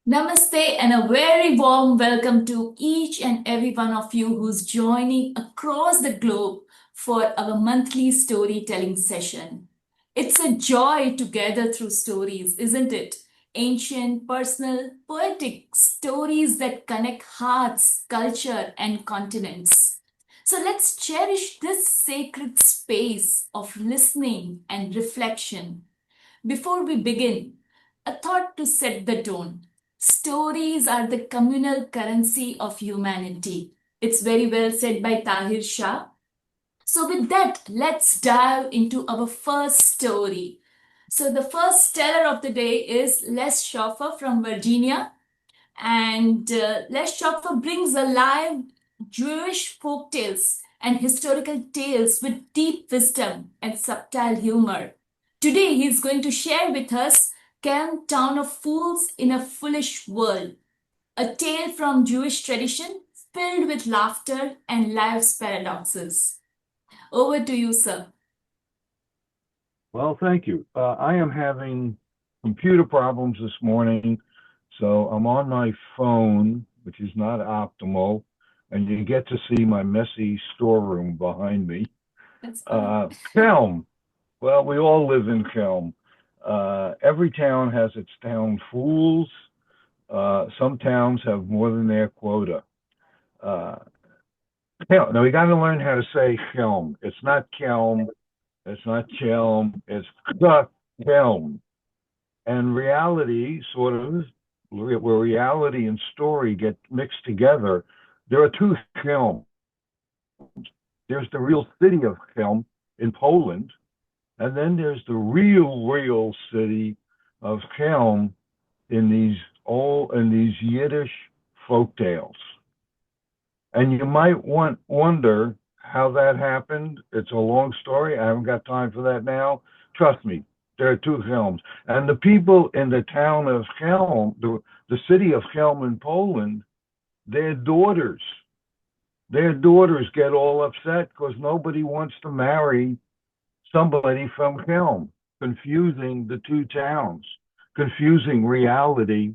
Namaste and a very warm welcome to each and every one of you who's joining across the globe for our monthly storytelling session. It's a joy to gather through stories, isn't it? Ancient, personal, poetic stories that connect hearts, culture, and continents. So let's cherish this sacred space of listening and reflection. Before we begin, a thought to set the tone. Stories are the communal currency of humanity. It's very well said by Tahir Shah. So, with that, let's dive into our first story. So, the first teller of the day is Les Schaffer from Virginia. And Les Schaffer brings alive Jewish folk tales and historical tales with deep wisdom and subtle humor. Today, he is going to share with us Calm Town of Fools in a Foolish World, a tale from Jewish tradition filled with laughter and life's paradoxes. Over to you, sir. Well, thank you. I am having computer problems this morning, so I'm on my phone, which is not optimal, and you get to see my messy storeroom behind me. That's fine. Kelm. Well, we all live in Kelm. Every town has its town fools. Some towns have more than their quota. Uh, Now, we got to learn how to say Kelm. It's not Kelm. It's not Chelm. It's Kelm. And reality sort of where reality and story get mixed together. There are two Chelm. There's the real city of Chelm in Poland, and then there's the real city of Chelm in these Yiddish folk tales. And you might wonder how that happened. It's a long story. I haven't got time for that now. Trust me, there are two Helms. And the people in the town of Helm, the city of Helm in Poland, their daughters, their daughters get all upset because nobody wants to marry somebody from Helm, confusing the two towns, confusing reality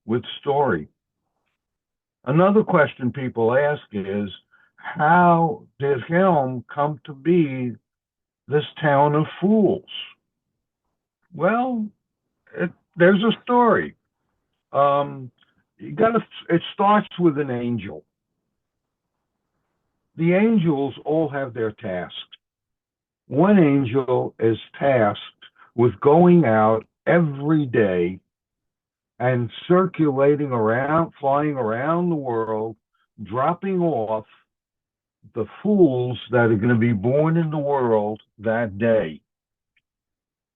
with story. Another question people ask is, how did Helm come to be this town of fools? Well, there's a story. You gotta. It starts with an angel. The angels all have their tasks. One angel is tasked with going out every day and circulating around, flying around the world, dropping off the fools that are going to be born in the world that day.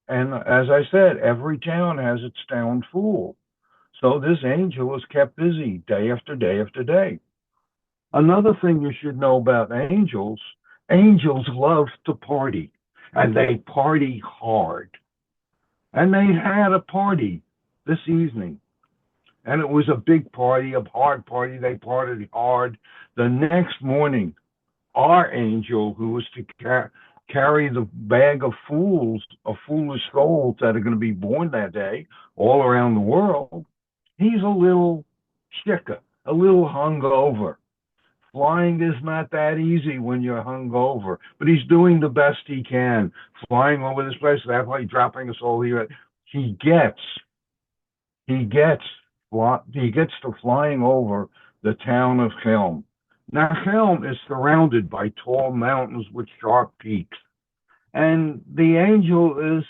And as I said, every town has its town fool. So this angel is kept busy day after day after day. Another thing you should know about angels, angels love to party, and they party hard. And they had a party this evening. And it was a big party, a hard party. They partied hard. The next morning, our angel, who was to carry the bag of fools, of foolish souls that are going to be born that day all around the world, he's a little chicken, a little hungover. Flying is not that easy when you're hungover, but he's doing the best he can, flying over this place, that way dropping us all here. He gets, he gets, he gets to flying over the town of Helm. Now, Helm is surrounded by tall mountains with sharp peaks, and the angel is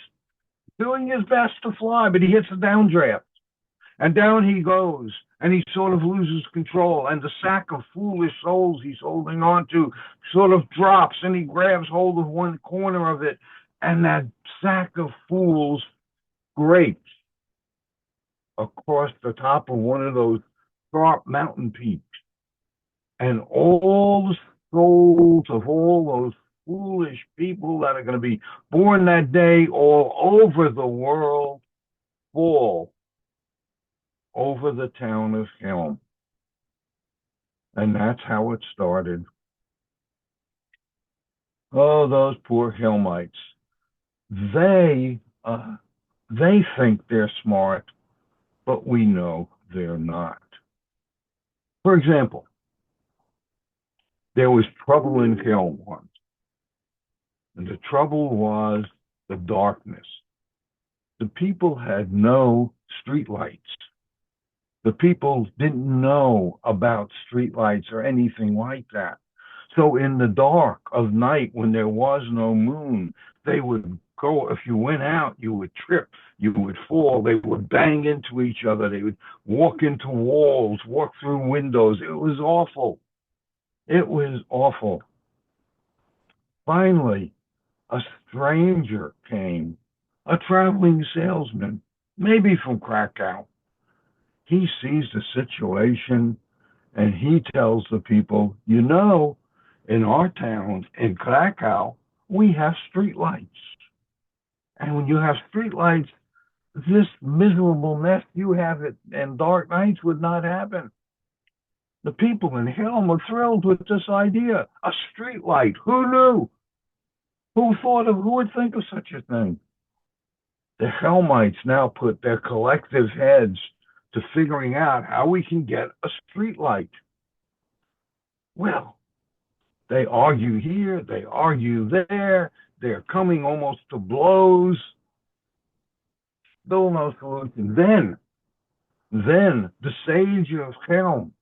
doing his best to fly, but he hits a downdraft, and down he goes, and he sort of loses control, and the sack of foolish souls he's holding on to sort of drops, and he grabs hold of one corner of it, and that sack of fools scrapes across the top of one of those sharp mountain peaks. And all the souls of all those foolish people that are going to be born that day all over the world fall over the town of Helm. And that's how it started. Oh, those poor Helmites. They, uh, they think they're smart, but we know they're not. For example, there was trouble in Helm once, and the trouble was the darkness. The people had no streetlights. The people didn't know about streetlights or anything like that. So in the dark of night, when there was no moon, they would go, if you went out, you would trip, you would fall, they would bang into each other, they would walk into walls, walk through windows. It was awful. It was awful. Finally, a stranger came, a traveling salesman, maybe from Krakow. He sees the situation and he tells the people, you know, in our town, in Krakow, we have streetlights. And when you have streetlights, this miserable mess you have it and dark nights would not happen. The people in Helm are thrilled with this idea. A streetlight. Who knew? Who would think of such a thing? The Helmites now put their collective heads to figuring out how we can get a streetlight. Well, they argue here, they argue there, they're coming almost to blows. Still no solution. Then the sage of Helm,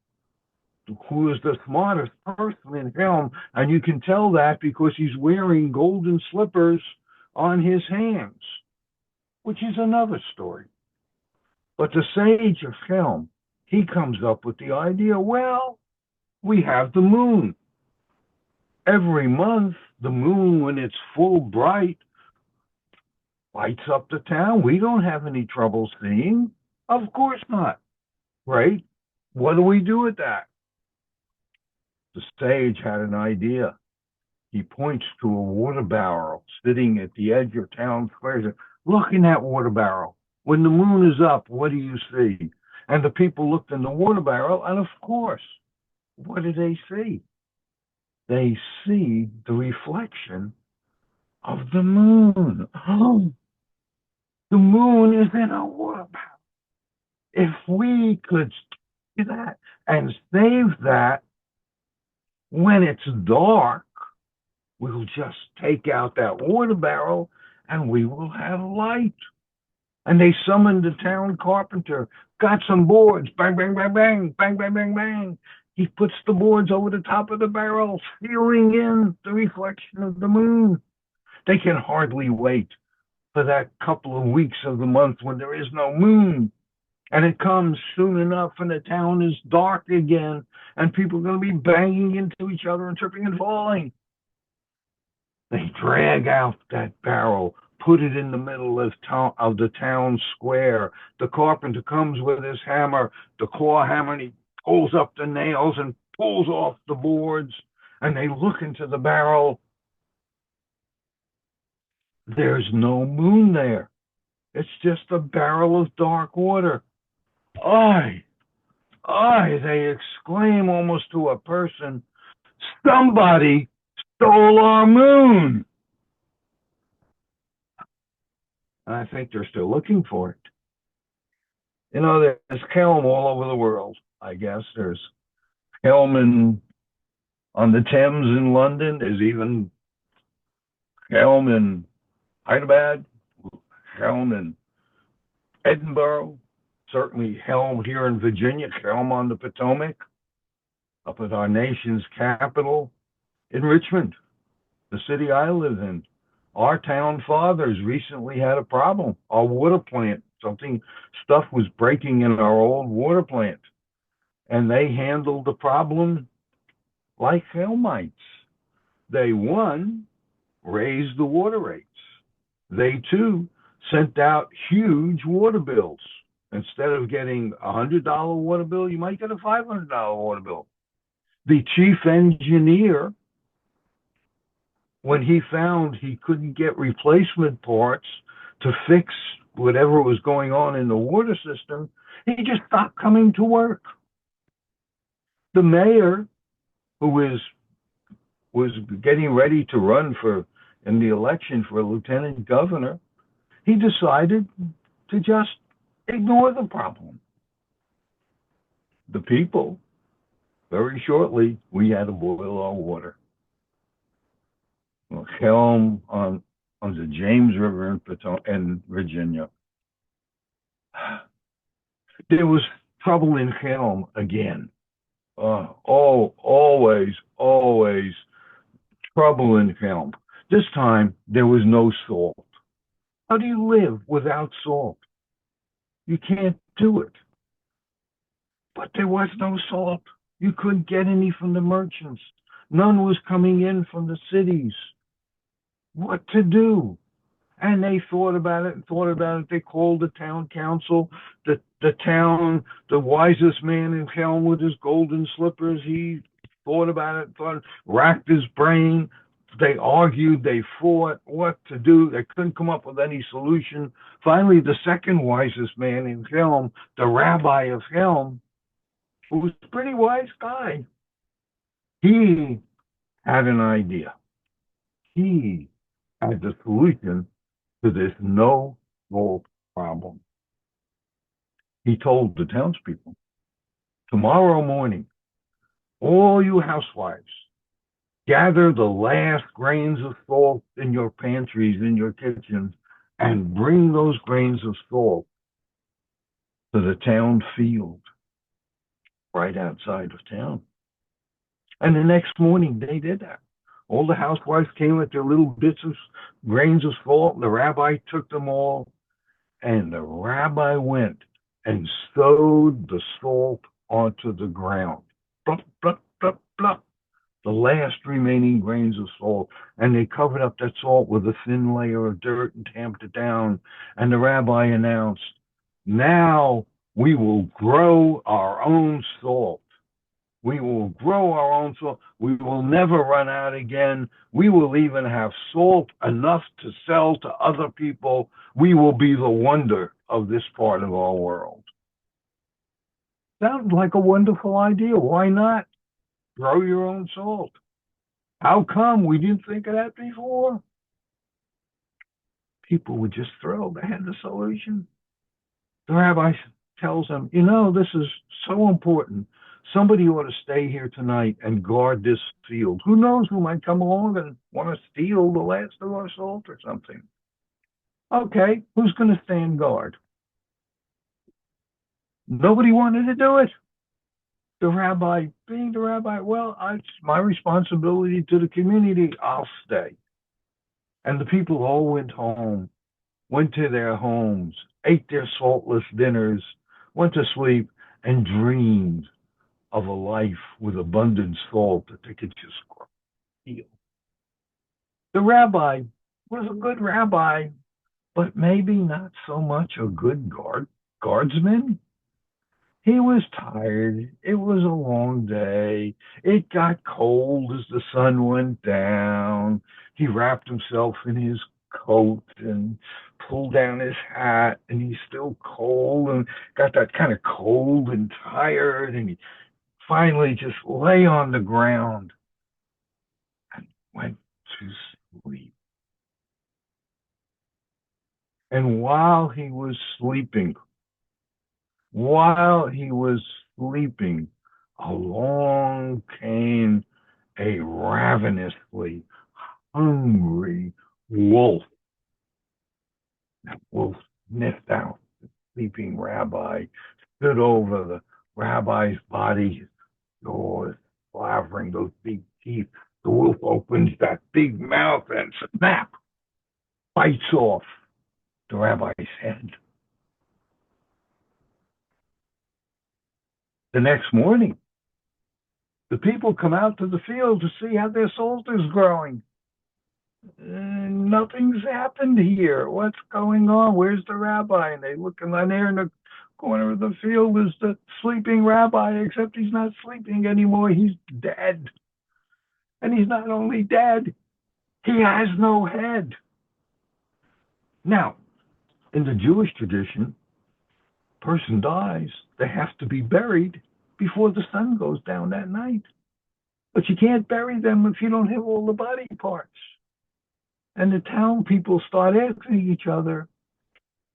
who is the smartest person in Helm, and you can tell that because he's wearing golden slippers on his hands, which is another story. But the sage of Helm, he comes up with the idea, well, we have the moon. Every month, the moon, when it's full bright, lights up the town. We don't have any trouble seeing. Of course not. Right? What do we do with that? The sage had an idea. He points to a water barrel sitting at the edge of town square. He says, look in that water barrel. When the moon is up, what do you see? And the people looked in the water barrel, and of course, what do they see? They see the reflection of the moon. Oh, the moon is in a water barrel. If we could do that and save that when it's dark, we'll just take out that water barrel and we will have light. And they summoned the town carpenter, got some boards, bang, bang, bang, bang, bang, bang, bang, bang. He puts the boards over the top of the barrel, sealing in the reflection of the moon. They can hardly wait for that couple of weeks of the month when there is no moon. And it comes soon enough and the town is dark again and people are going to be banging into each other and tripping and falling. They drag out that barrel, put it in the middle of the town square. The carpenter comes with his hammer, the claw hammer, and he pulls up the nails and pulls off the boards. And they look into the barrel. There's no moon there. It's just a barrel of dark water. Aye, they exclaim almost to a person, somebody stole our moon. And I think they're still looking for it. You know, there's Helm all over the world, I guess. There's Helm on the Thames in London. There's even Helm in Hyderabad, Helm in Edinburgh, certainly Helm here in Virginia, Helm on the Potomac, up at our nation's capital in Richmond, the city I live in. Our town fathers recently had a problem. Our water plant, stuff was breaking in our old water plant. And they handled the problem like Helmites. They, one, raised the water rates. They, too, sent out huge water bills. Instead of getting a $100 water bill, you might get a $500 water bill. The chief engineer, when he found he couldn't get replacement parts to fix whatever was going on in the water system, he just stopped coming to work. The mayor, who was getting ready to run in the election for lieutenant governor, he decided to just ignore the problem. the people, very shortly, we had to boil our water. Helm on the James River in Virginia. There was trouble in Helm again. Always trouble in Helm. This time, there was no salt. How do you live without salt? You can't do it. But there was no salt. You couldn't get any from the merchants. None was coming in from the cities. What to do? And they thought about it and thought about it. They called the town council, the wisest man in town with his golden slippers. He thought about it, racked his brain. They argued, they fought what to do. They couldn't come up with any solution. Finally, the second wisest man in Helm, the rabbi of Helm, who was a pretty wise guy, he had an idea. He had the solution to this no salt problem. He told the townspeople, tomorrow morning, all you housewives, gather the last grains of salt in your pantries, in your kitchens, and bring those grains of salt to the town field right outside of town. And the next morning, they did that. All the housewives came with their little bits of grains of salt, and the rabbi took them all, and the rabbi went and sowed the salt onto the ground. Plop, plop, plop, plop. The last remaining grains of salt, and they covered up that salt with a thin layer of dirt and tamped it down. And the rabbi announced, now we will grow our own salt. We will grow our own salt. We will never run out again. We will even have salt enough to sell to other people. We will be the wonder of this part of our world. Sounds like a wonderful idea. Why not? Grow your own salt. How come we didn't think of that before? People would just throw. They had the solution. The rabbi tells them, this is so important. Somebody ought to stay here tonight and guard this field. Who knows who might come along and want to steal the last of our salt or something. Okay, who's going to stand guard? Nobody wanted to do it. The rabbi, being the rabbi, well, it's my responsibility to the community. I'll stay. And the people all went home, went to their homes, ate their saltless dinners, went to sleep, and dreamed of a life with abundant salt that they could just feel. The rabbi was a good rabbi, but maybe not so much a good guardsman. He was tired. It was a long day. It got cold as the sun went down. He wrapped himself in his coat and pulled down his hat, and he's still cold and got that kind of cold and tired, and he finally just lay on the ground and went to sleep. And while he was sleeping, along came a ravenously hungry wolf. That wolf sniffed out the sleeping rabbi, stood over the rabbi's body, his jaws slavering, those big teeth. The wolf opens that big mouth and snap, bites off the rabbi's head. The next morning, the people come out to the field to see how their salt is growing. Nothing's happened here. What's going on? Where's the rabbi? And they look, and there in the corner of the field is the sleeping rabbi, except he's not sleeping anymore. He's dead. And he's not only dead, he has no head. Now, in the Jewish tradition, person dies, they have to be buried before the sun goes down that night. But you can't bury them if you don't have all the body parts. And the town people start asking each other,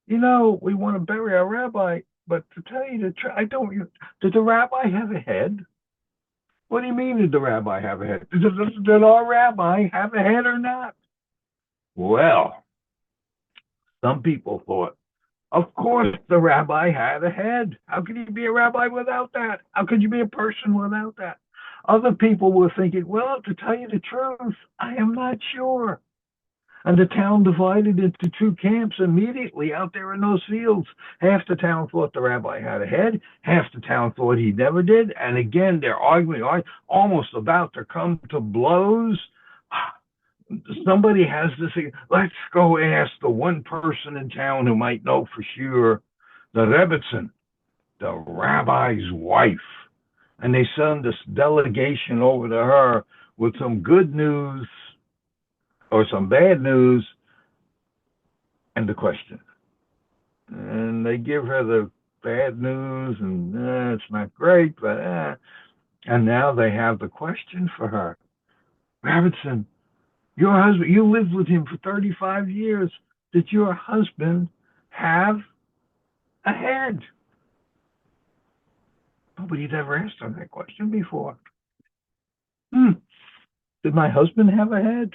we want to bury our rabbi. but to tell you the truth, I don't. Did the rabbi have a head? What do you mean, did the rabbi have a head? Did our rabbi have a head or not? Well, some people thought, of course, the rabbi had a head. How could you be a rabbi without that? How could you be a person without that? Other people were thinking, well, to tell you the truth, I am not sure. And the town divided into two camps immediately out there in those fields. Half the town thought the rabbi had a head, half the town thought he never did. And again, they're arguing, almost about to come to blows. Somebody has to say, let's go ask the one person in town who might know for sure, the Rebbitzin, the rabbi's wife. And they send this delegation over to her with some good news or some bad news and the question. And they give her the bad news, and it's not great, but and now they have the question for her. Rebbitzin, your husband, you lived with him for 35 years. Did your husband have a head? Nobody had ever asked her that question before. Did my husband have a head?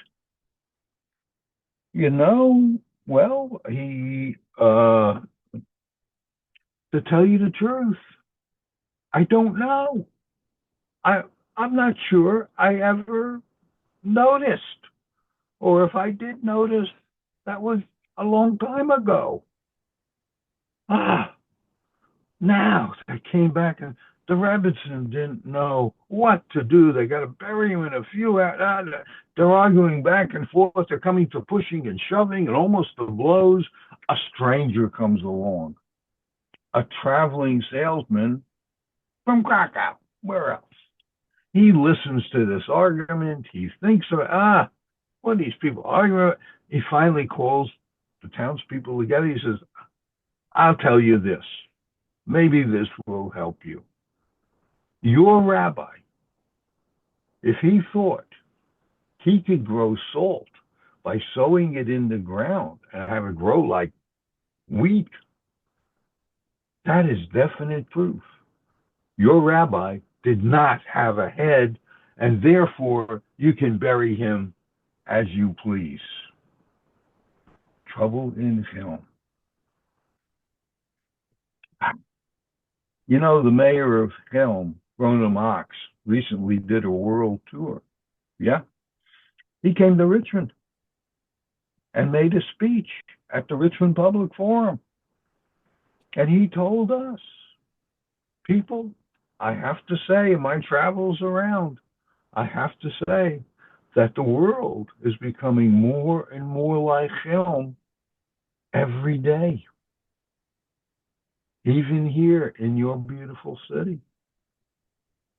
Well, to tell you the truth, I don't know. I, I'm not sure I ever noticed. Or if I did notice, that was a long time ago. Ah, now they came back and the Rebbitzin didn't know what to do. They got to bury him in a few. They're arguing back and forth. They're coming to pushing and shoving and almost to blows. A stranger comes along, a traveling salesman from Krakow. Where else? He listens to this argument. He thinks of, what are these people arguing about? He finally calls the townspeople together. He says, I'll tell you this. Maybe this will help you. Your rabbi, if he thought he could grow salt by sowing it in the ground and have it grow like wheat, that is definite proof. Your rabbi did not have a head, and therefore you can bury him as you please. Trouble in film. You know, the mayor of Helm, Rona Marks, recently did a world tour. Yeah. He came to Richmond and made a speech at the Richmond Public Forum. And he told us, people, I have to say, in my travels around, I have to say that the world is becoming more and more like Helm every day. Even here in your beautiful city.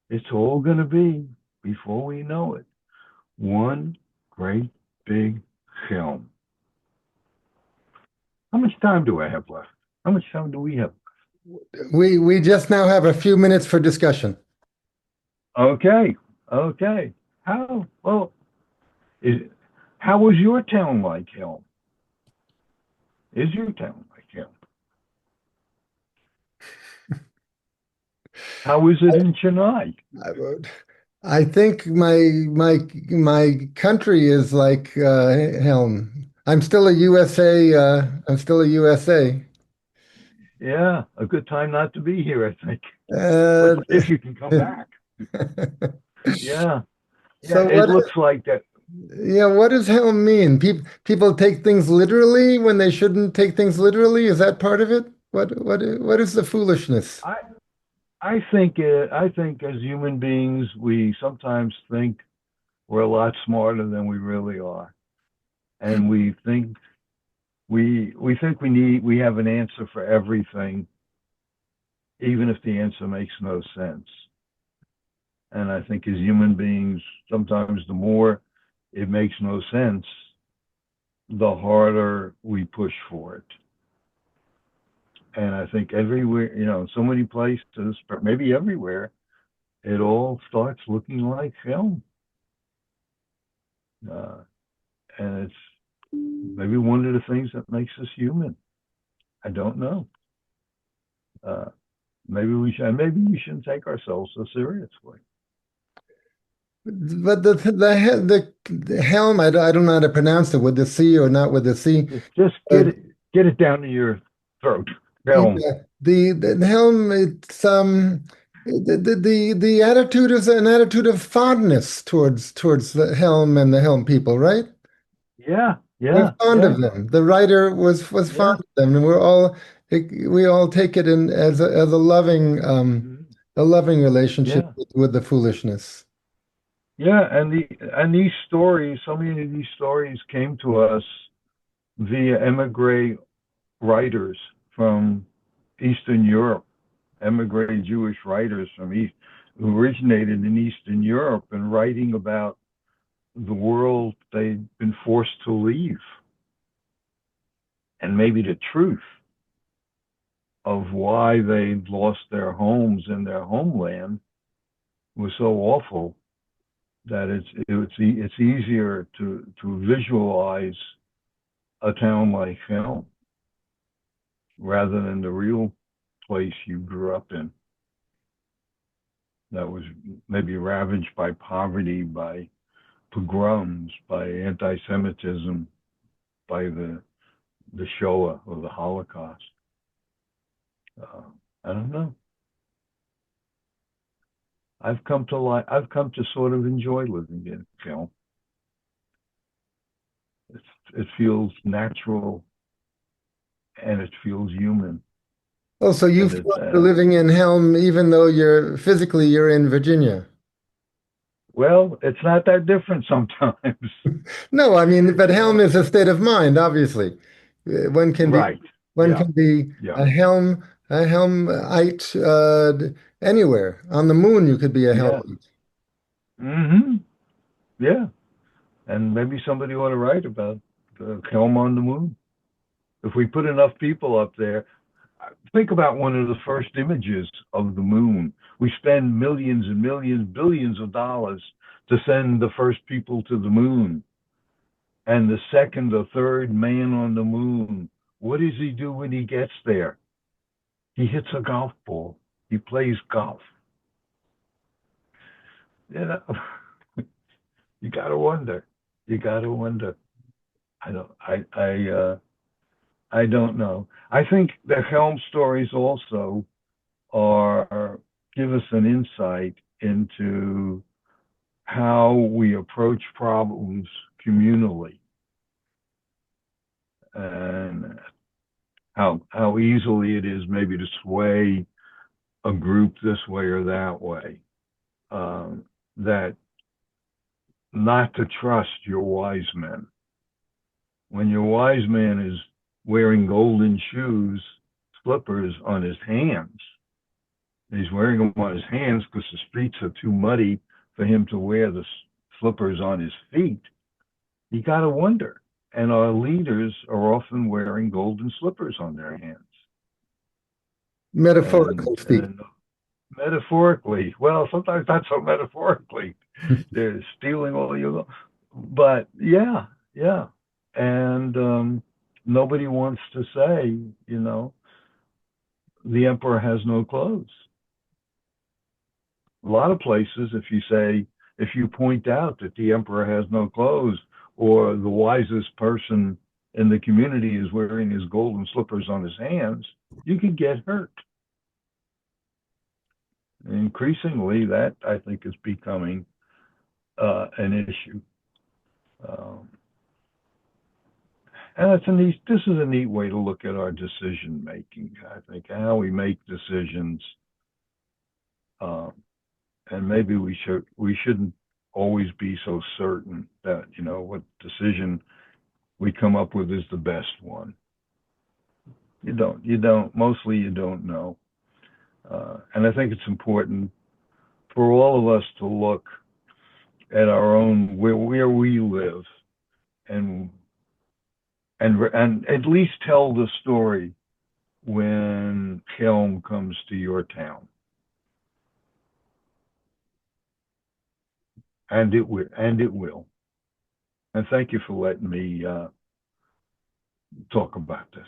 It's all going to be, before we know it, one great big film. How much time do I have left? How much time do we have? We just now have a few minutes for discussion. Okay. How was your town like Helm? Is your town like Helm? How is it in Chennai? I think my country is like Helm. I'm still a USA. I'm still a USA. Yeah, a good time not to be here, I think. Uh, But if you can come back. Yeah. so It looks like that. Yeah, what does Helm mean? People take things literally when they shouldn't take things literally. Is that part of it? What is the foolishness? I I think as human beings, we sometimes think we're a lot smarter than we really are, and we have an answer for everything, even if the answer makes no sense. And I think as human beings, sometimes the more it makes no sense, the harder we push for it. And I think everywhere, so many places, but maybe everywhere, it all starts looking like film. Uh, and it's maybe one of the things that makes us human. I don't know. Uh, maybe we shouldn't take ourselves so seriously. But the helm, I don't know how to pronounce it with the C or not with the C. Just Uh, get it down to your throat. Helm. yeah, the helm, it's the attitude is an attitude of fondness towards the helm and the helm people, right? Yeah, We're yeah, fond yeah, of them. The writer was fond yeah. of them, and we all take it in as Mhm. a loving relationship Yeah, with the foolishness. yeah. And these stories, so many of these stories came to us via emigre writers from Eastern Europe, emigre Jewish writers from East who originated in Eastern Europe and writing about the world they'd been forced to leave, and maybe the truth of why they'd lost their homes and their homeland was so awful that it's easier to visualize a town like film rather than the real place you grew up in that was maybe ravaged by poverty, by pogroms, by anti-Semitism, by the Shoah or the Holocaust. Uh, I don't know. I've come to sort of enjoy living in film. It feels natural and it feels human. Oh, so you And feel you're living in Helm, even though you're in Virginia. well, it's not that different sometimes. No, I mean, but You Helm know, is a state of mind, obviously. One can be right? one Yeah, can be yeah, a Helmite anywhere. On the moon, you could be a yeah. Helmite. Hmm. Yeah, and maybe somebody ought to write about the Helm on the Moon. If we put enough people up there, think about one of the first images of the moon. We spend millions and millions, billions of dollars to send the first people to the moon, and the second or third man on the moon. What does he do when he gets there? He hits a golf ball. He plays golf. You know, you gotta wonder. You gotta wonder. I don't. I don't know. I think the Helm stories also are give us an insight into how we approach problems communally and how easily it is maybe to sway a group this way or that way. That not to trust your wise men. When your wise man is wearing golden shoes, slippers on his hands, he's wearing them on his hands because the streets are too muddy for him to wear the slippers on his feet. You got to wonder. And our leaders are often wearing golden slippers on their hands. Metaphorically speaking. And metaphorically, well, sometimes not so metaphorically. They're stealing all your, but yeah, yeah. And nobody wants to say, you know, the emperor has no clothes. A lot of places, if you point out that the emperor has no clothes or the wisest person in the community is wearing his golden slippers on his hands, you could get hurt. Increasingly, that I think is becoming an issue. Um, and this is a neat way to look at our decision making. I think how we make decisions, um, and maybe we shouldn't always be so certain that what decision we come up with is the best one. Mostly you don't know. And I think it's important for all of us to look at our own where we live and and at least tell the story when Helm comes to your town. And it will. And thank you for letting me talk about this.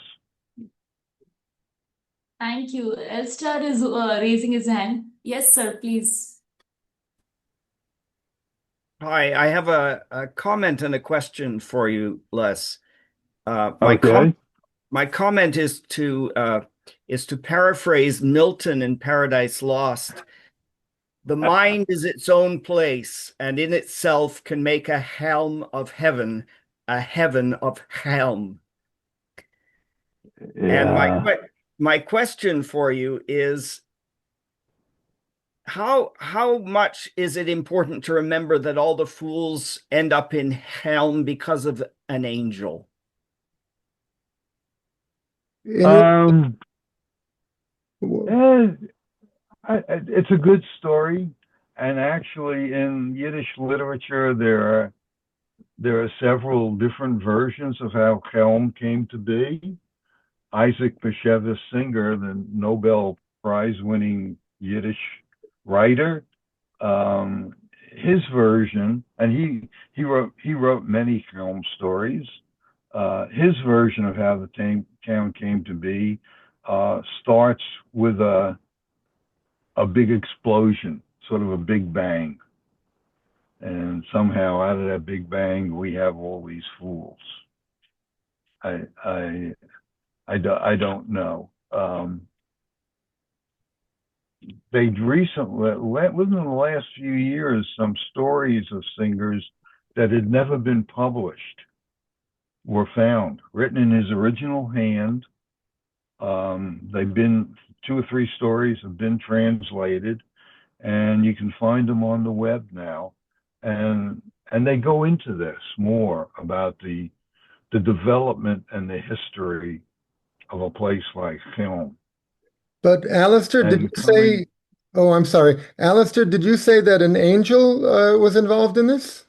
Thank you. Elstar is raising his hand. Yes, sir, please. Hi, I have a comment and a question for you, Les. Okay. My comment is to paraphrase Milton in Paradise Lost. The mind is its own place, and in itself can make a helm of heaven, a heaven of helm. And Yeah. my question for you is, how much is it important to remember that all the fools end up in helm because of an angel? In your, Eh, it's a good story, and actually, in Yiddish literature, there are several different versions of how Helm came to be. Isaac Bashevis Singer, the Nobel Prize-winning Yiddish writer, um, his version, and he wrote many Helm stories. His version of how the town came to be starts with a big explosion, sort of a big bang. And somehow out of that big bang, we have all these fools. I, I, I don't know. They recently, within the last few years, some stories of singers that had never been published were found, written in his original hand. They've been, two or three stories have been translated, and you can find them on the web now. And they go into this more about the development and the history of a place like film. but Alistair, did you And coming, say, oh, I'm sorry. Alistair, did you say that an angel was involved in this?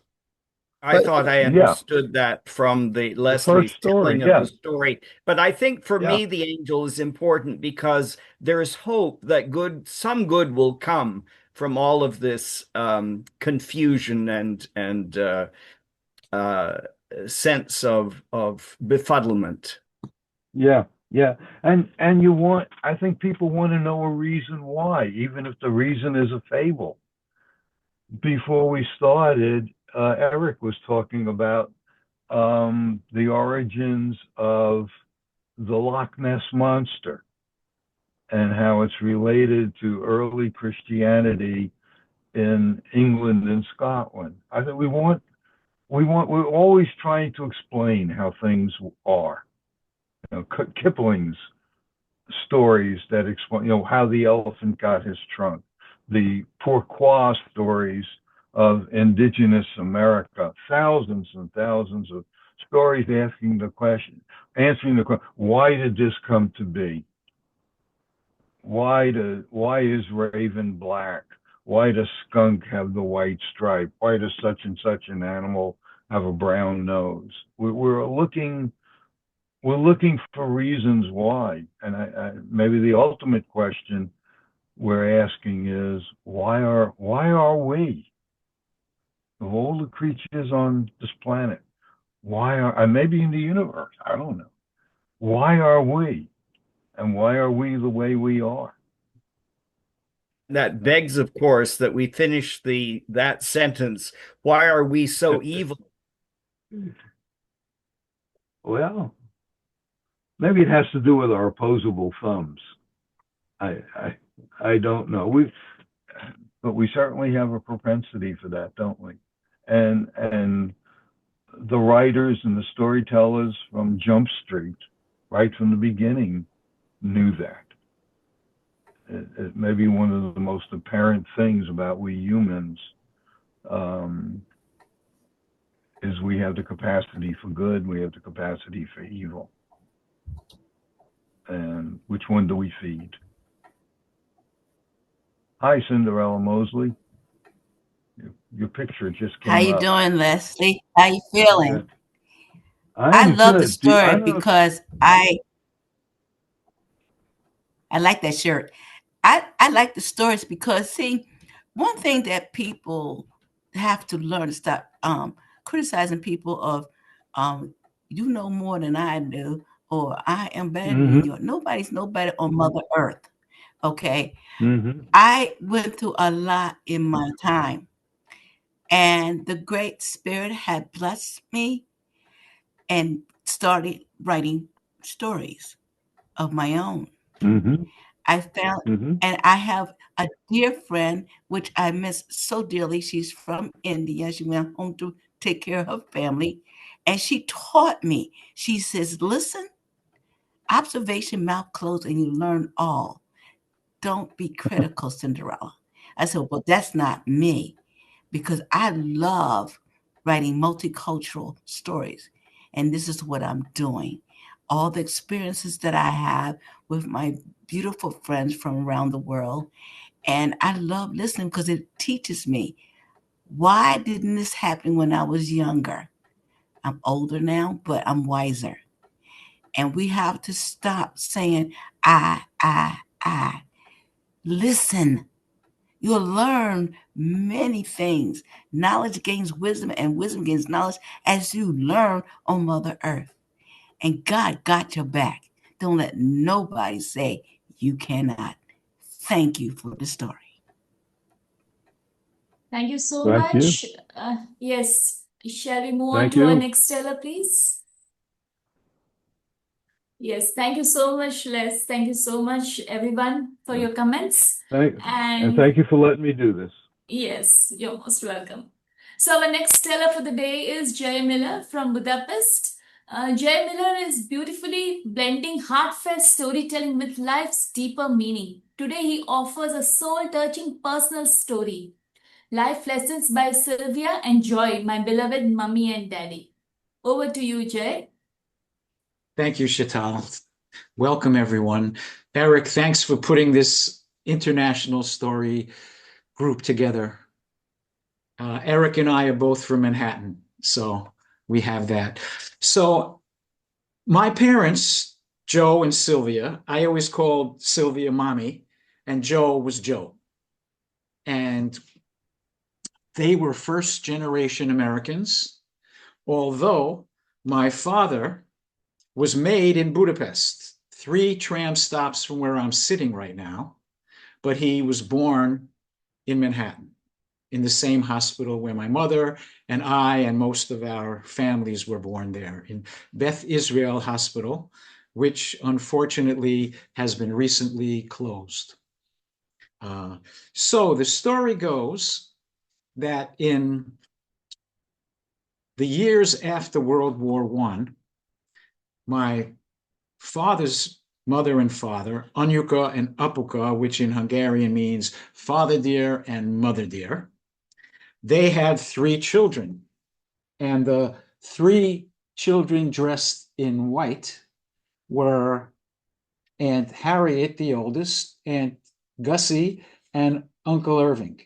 I But thought I yeah, understood that from the the first Leslie's story, telling of yeah, the story. But I think for yeah, me, the angel is important because there is hope that some good will come from all of this confusion and uh, sense of befuddlement. yeah, yeah. And I think people want to know a reason why, even if the reason is a fable. Before we started, Eric was talking about the origins of the Loch Ness Monster and how it's related to early Christianity in England and Scotland. I think we're always trying to explain how things are. You know, Kipling's stories that explain, how the elephant got his trunk, the pourquoi stories of indigenous America, thousands and thousands of stories answering the question, why did this come to be? Why is Raven black? Why does skunk have the white stripe? Why does such and such an animal have a brown nose? We're looking for reasons why, and maybe the ultimate question we're asking is why are we, of all the creatures on this planet, and maybe in the universe, I don't know, why are we, and why are we the way we are? That begs, of course, that we finish that sentence. Why are we so evil? Well, maybe it has to do with our opposable thumbs. I I, I don't know. But we certainly have a propensity for that, don't we? And the writers and the storytellers from Jump Street, right from the beginning, knew that. It may be one of the most apparent things about we humans, um, is we have the capacity for good, we have the capacity for evil. And which one do we feed? Hi, Cinderella Mosley. Your picture just How came you up. doing, Leslie? How you Yeah, feeling? I I am love the good. I story don't know. because I like that shirt. I like the stories because see, one thing that people have to learn to stop criticizing people of you know more than I do. or I am better than Mm-hmm. you. Nobody's no better on Mother Earth. Okay. Mm-hmm. I went through a lot in my time, and the Great Spirit had blessed me and started writing stories of my own. Mm-hmm. I found, Mm-hmm. and I have a dear friend, which I miss so dearly. She's from India. She went home to take care of her family. And she taught me, she says, listen, observation, mouth closed, and you learn all. Don't be critical, Cinderella. I said, well, that's not me because I love writing multicultural stories. And this is what I'm doing. All the experiences that I have with my beautiful friends from around the world. And I love listening because it teaches me, why didn't this happen when I was younger? I'm older now, but I'm wiser. And we have to stop saying, I. Listen. You'll learn many things. Knowledge gains wisdom, and wisdom gains knowledge as you learn on Mother Earth. And God got your back. Don't let nobody say you cannot. Thank you for the story. Thank you so Thank you. much. Yes, shall we move on Thank to our you. next teller, please? Yes, thank you so much, Les. Thank you so much, everyone, for your comments. And And thank you for letting me do this. yes, you're most welcome. So our next teller for the day is Jay Miller from Budapest. Jay Miller is beautifully blending heartfelt storytelling with life's deeper meaning. Today he offers a soul-touching personal story, Life Lessons by Sylvia and Joy, My Beloved Mummy and Daddy. Over to you, Jay. Thank you, Sheettal. Welcome, everyone. Eric, thanks for putting this international story group together. Eric and I are both from Manhattan, so we have that. So my parents, Joe and Sylvia, I always called Sylvia Mommy, and Joe was Joe. And they were first generation Americans, although my father was made in Budapest, 3 tram stops from where I'm sitting right now, but he was born in Manhattan, in the same hospital where my mother and I and most of our families were born there, in Beth Israel Hospital, which unfortunately has been recently closed. So the story goes that in the years after World War I, my father's mother and father, Anyuka and Apuka, which in Hungarian means father dear and mother dear, they had 3 children. And the 3 children dressed in white were Aunt Harriet, the oldest, Aunt Gussie, and Uncle Irving.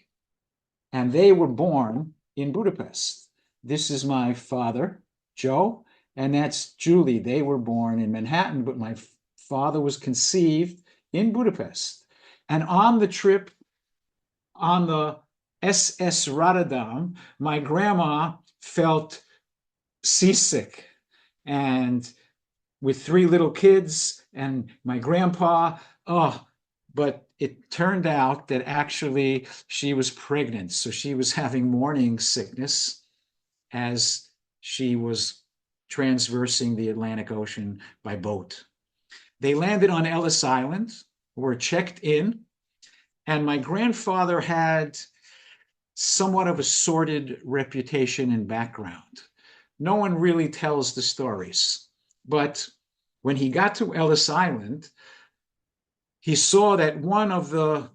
And they were born in Budapest. This is my father, Joe, and that's Julie. They were born in Manhattan, but my father was conceived in Budapest. And on the trip on the SS Rotterdam, my grandma felt seasick. And with 3 little kids and my grandpa, but it turned out that actually she was pregnant. So she was having morning sickness as she was transversing the Atlantic Ocean by boat. They landed on Ellis Island, were checked in, and my grandfather had somewhat of a sordid reputation and background. No one really tells the stories, but when he got to Ellis Island, he saw that one of the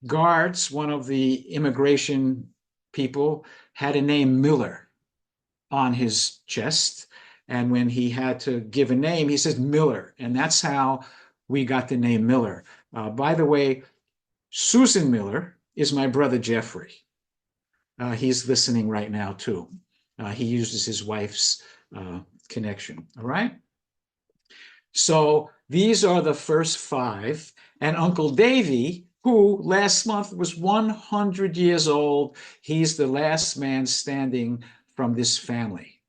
guards, one of the immigration people, had a name Miller on his chest. And when he had to give a name, he said Miller. And that's how we got the name Miller. By the way, Susan Miller is my brother Jeffrey. He's listening right now, too. He uses his wife's connection. All right. So these are the first 5. And Uncle Davy, who last month was 100 years old, he's the last man standing from this family.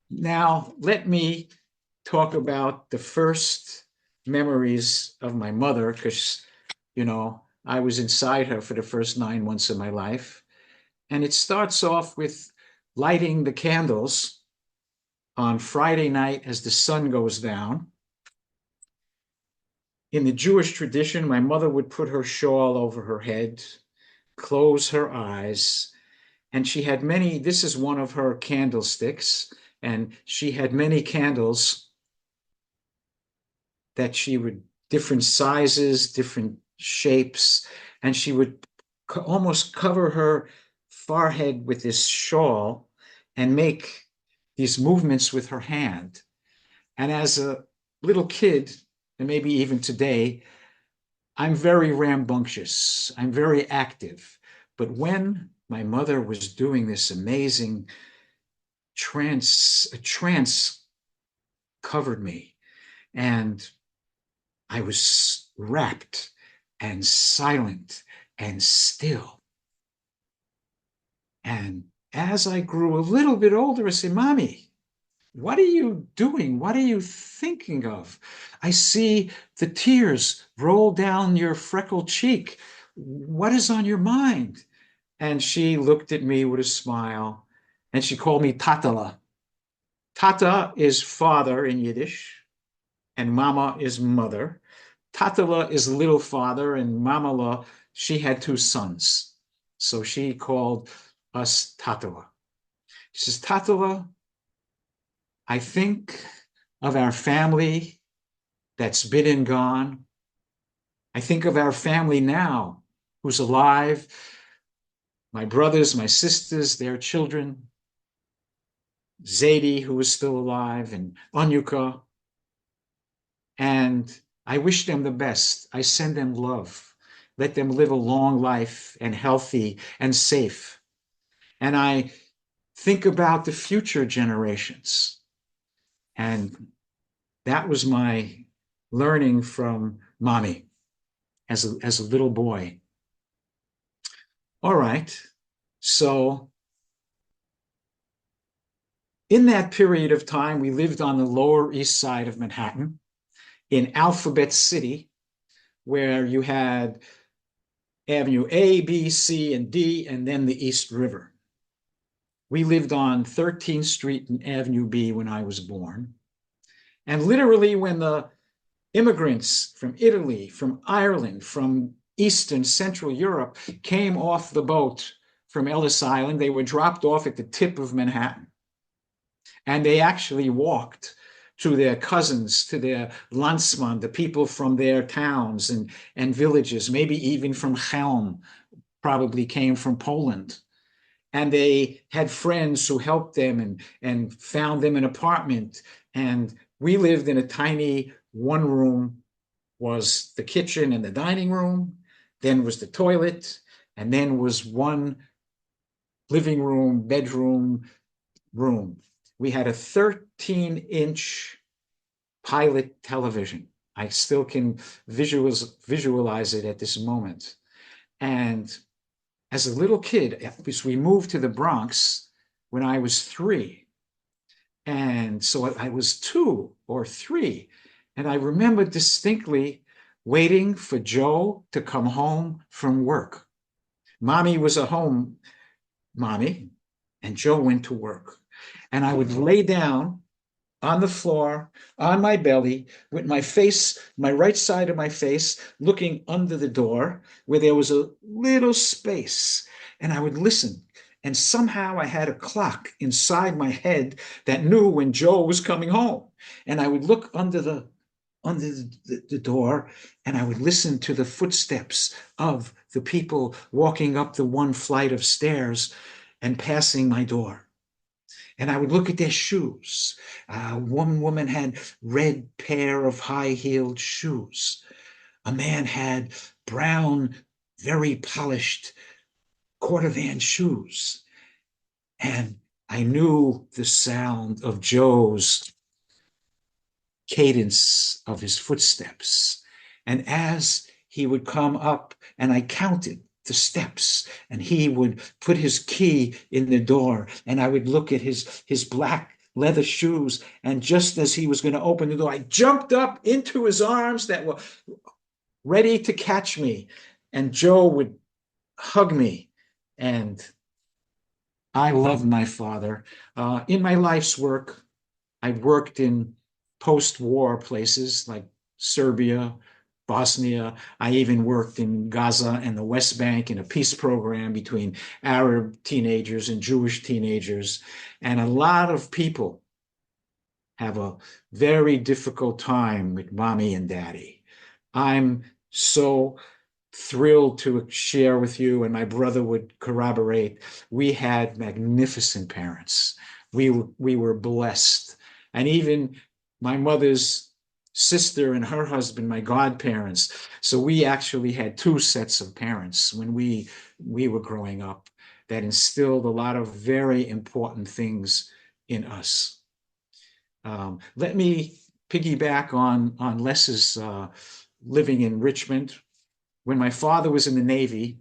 Now, let me talk about the first memories of my mother, because, you know, I was inside her for the first 9 months of my life. And it starts off with lighting the candles on Friday night as the sun goes down. In the Jewish tradition, my mother would put her shawl over her head, close her eyes, and she had many, this is one of her candlesticks, and she had many candles that she would, different sizes, different shapes, and she would almost cover her forehead with this shawl and make these movements with her hand. And as a little kid, and maybe even today, I'm very rambunctious. I'm very active. But when my mother was doing this amazing trance, a trance covered me, and I was rapt and silent and still. And as I grew a little bit older, I said, Mommy, what are you doing? What are you thinking of? I see the tears roll down your freckled cheek. What is on your mind? And she looked at me with a smile, and she called me Tatala. Tata is father in Yiddish, and Mama is mother. Tatala is little father, and Mamala, she had 2 sons. So she called us Tatala. She says, Tatala, I think of our family that's been and gone. I think of our family now who's alive, my brothers, my sisters, their children, Zadie, who is still alive, and Anyuka. And I wish them the best. I send them love. Let them live a long life and healthy and safe. And I think about the future generations. And that was my learning from Mommy as a little boy. All right. So in that period of time, we lived on the Lower East Side of Manhattan in Alphabet City, where you had Avenue A, B, C, and D, and then the East River. We lived on 13th Street and Avenue B when I was born. And literally when the immigrants from Italy, from Ireland, from Eastern Central Europe came off the boat from Ellis Island, they were dropped off at the tip of Manhattan. And they actually walked to their cousins, to their landsman, the people from their towns and villages, maybe even from Chelm, probably came from Poland. And they had friends who helped them and found them an apartment. And we lived in a tiny one room, was the kitchen and the dining room, then was the toilet, and then was one living room, bedroom, room. We had a 13-inch pilot television. I still can visualize it at this moment. And as a little kid, because we moved to the Bronx when I was 3. And so I was 2 or 3. And I remember distinctly waiting for Joe to come home from work. Mommy was a home mommy, and Joe went to work. And I would lay down on the floor, on my belly, with my face, my right side of my face, looking under the door where there was a little space. And I would listen. And somehow I had a clock inside my head that knew when Joe was coming home. And I would look under the door, and I would listen to the footsteps of the people walking up the one flight of stairs and passing my door. And I would look at their shoes. One woman had red pair of high-heeled shoes. A man had brown, very polished Cordovan shoes. And I knew the sound of Joe's cadence of his footsteps. And as he would come up, and I counted the steps, and he would put his key in the door, and I would look at his black leather shoes. And just as he was going to open the door, I jumped up into his arms that were ready to catch me. And Joe would hug me. And I loved my father. In my life's work, I worked in post-war places like Serbia, Bosnia. I even worked in Gaza and the West Bank in a peace program between Arab teenagers and Jewish teenagers. And a lot of people have a very difficult time with mommy and daddy. I'm so thrilled to share with you, and my brother would corroborate, we had magnificent parents. We were blessed. And even my mother's sister and her husband, my godparents. So we actually had two sets of parents when we were growing up that instilled a lot of very important things in us. Let me piggyback on Les's living in Richmond. When my father was in the Navy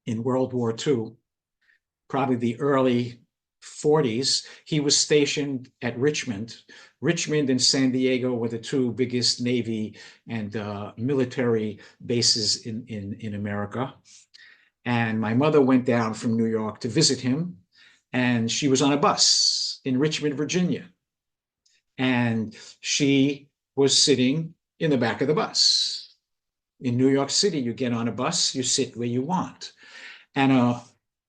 in World War II, probably the early 40s, he was stationed at Richmond. Richmond and San Diego were the two biggest Navy and military bases in America. And my mother went down from New York to visit him, and she was on a bus in Richmond, Virginia. And she was sitting in the back of the bus. In New York City, you get on a bus, you sit where you want. And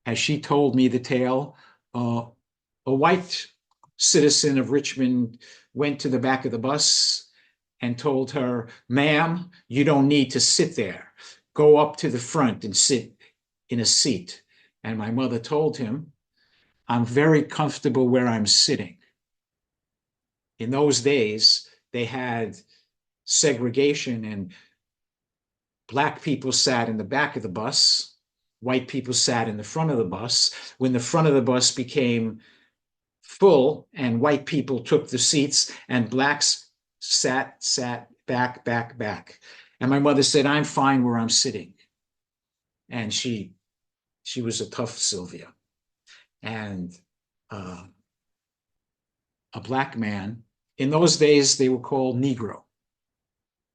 as she told me the tale, a white citizen of Richmond went to the back of the bus and told her, "Ma'am, you don't need to sit there. Go up to the front and sit in a seat." And my mother told him, "I'm very comfortable where I'm sitting." In those days, they had segregation, and Black people sat in the back of the bus. White people sat in the front of the bus. When the front of the bus became full and white people took the seats and blacks sat back. And my mother said, "I'm fine where I'm sitting." And she was a tough Sylvia. And a Black man, in those days, they were called Negro.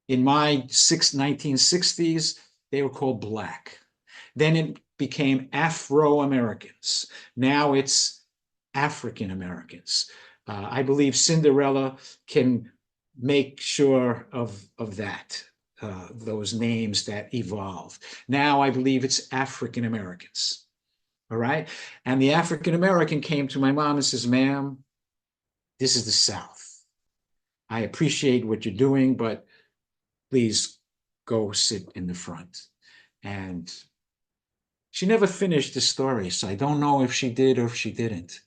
In my 1960s, they were called Black. Then it became Afro-Americans. Now it's African Americans. I believe Cinderella can make sure of that, those names that evolved. Now I believe it's African Americans. All right? And the African American came to my mom and says, "Ma'am, this is the South. I appreciate what you're doing, but please go sit in the front." And she never finished the story, so I don't know if she did or if she didn't.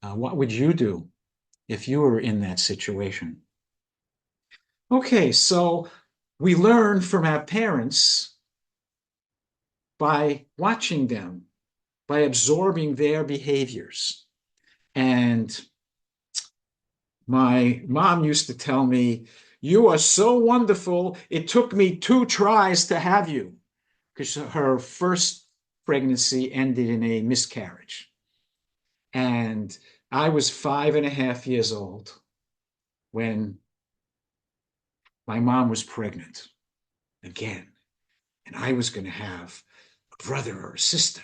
What would you do if you were in that situation? Okay, so we learn from our parents by watching them, by absorbing their behaviors. And my mom used to tell me, "You are so wonderful, it took me 2 tries to have you," because her first pregnancy ended in a miscarriage. And I was 5.5 years old when my mom was pregnant again. And I was going to have a brother or a sister.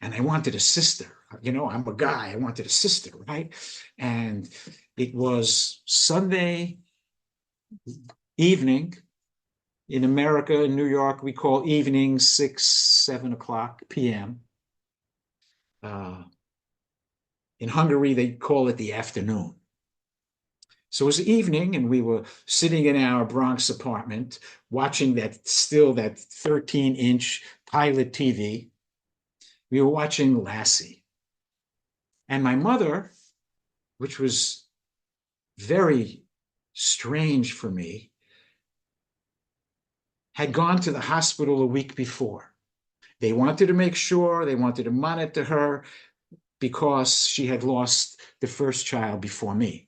And I wanted a sister. You know, I'm a guy. I wanted a sister, right? And it was Sunday evening. In America, in New York, we call evening 6, 7 o'clock p.m. In Hungary, they call it the afternoon. So it was evening, and we were sitting in our Bronx apartment watching that 13-inch Pilot TV. We were watching Lassie. And my mother, which was very strange for me, had gone to the hospital a week before. They wanted to make sure, they wanted to monitor her because she had lost the first child before me.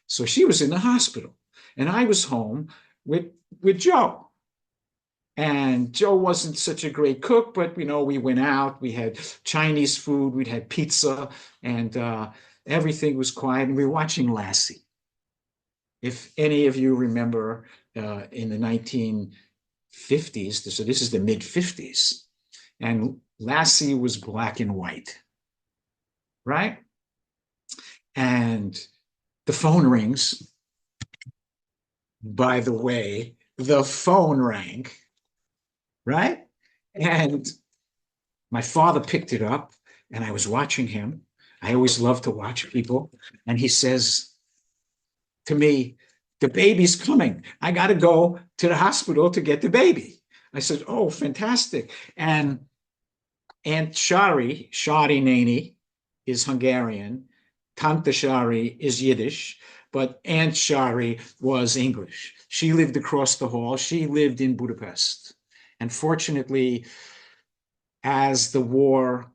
So she was in the hospital, and I was home with Joe. And Joe wasn't such a great cook, but, you know, we went out, we had Chinese food, we'd had pizza, and everything was quiet, and we were watching Lassie. If any of you remember, in the 1950s, so this is the mid-50s, and Lassie was black and white, right? And the phone rings. By the way, the phone rang, right? And my father picked it up, and I was watching him. I always love to watch people. And he says to me, the baby's coming. I got to go to the hospital to get the baby. I said, oh, fantastic. And Aunt Shari Nani, is Hungarian. Tante Shari is Yiddish, but Aunt Shari was English. She lived across the hall. She lived in Budapest. And fortunately, as the war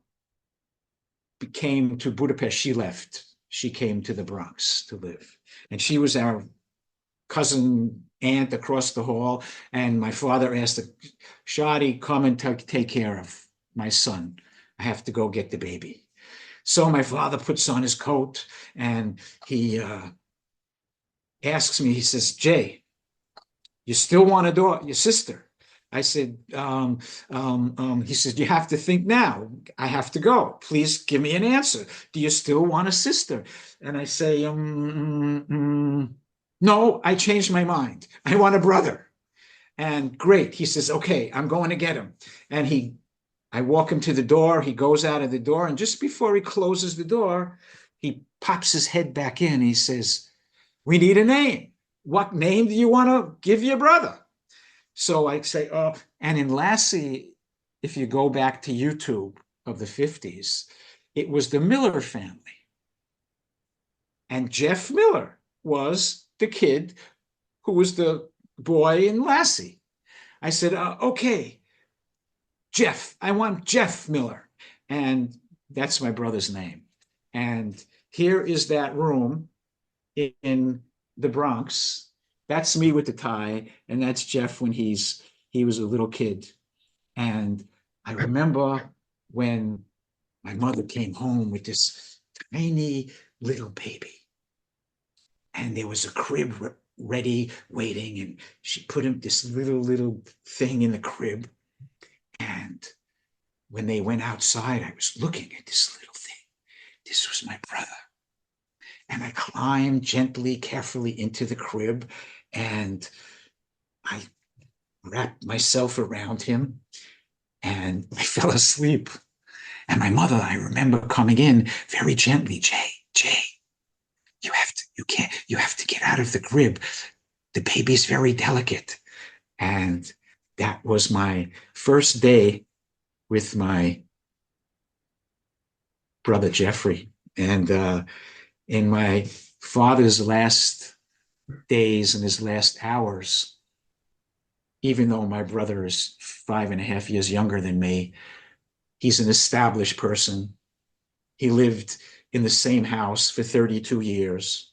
came to Budapest, she left. She came to the Bronx to live. And she was our cousin aunt across the hall. And my father asked, Shadi, come and take care of my son. I have to go get the baby. So my father puts on his coat, and he asks me, he says, Jay, you still want a daughter, your sister? I said, he said, you have to think now. I have to go. Please give me an answer. Do you still want a sister? And I say, no, I changed my mind. I want a brother. And great. He says, okay, I'm going to get him. And I walk him to the door. He goes out of the door. And just before he closes the door, he pops his head back in. He says, we need a name. What name do you want to give your brother? So I say, oh, and in Lassie, if you go back to YouTube of the 50s, it was the Miller family. And Jeff Miller was the kid who was the boy in Lassie. I said, okay, Jeff, I want Jeff Miller. And that's my brother's name. And here is that room in the Bronx. That's me with the tie, and that's Jeff when he was a little kid. And I remember when my mother came home with this tiny little baby, and there was a crib ready, waiting, and she put him this little thing in the crib. And when they went outside, I was looking at this little thing. This was my brother. And I climbed gently, carefully into the crib, and I wrapped myself around him, and I fell asleep. And my mother, I remember coming in very gently, Jay, you have to get out of the crib. The baby's very delicate. And that was my first day with my brother Jeffrey. And in my father's last days and his last hours, even though my brother is 5.5 years younger than me, he's an established person. He lived in the same house for 32 years,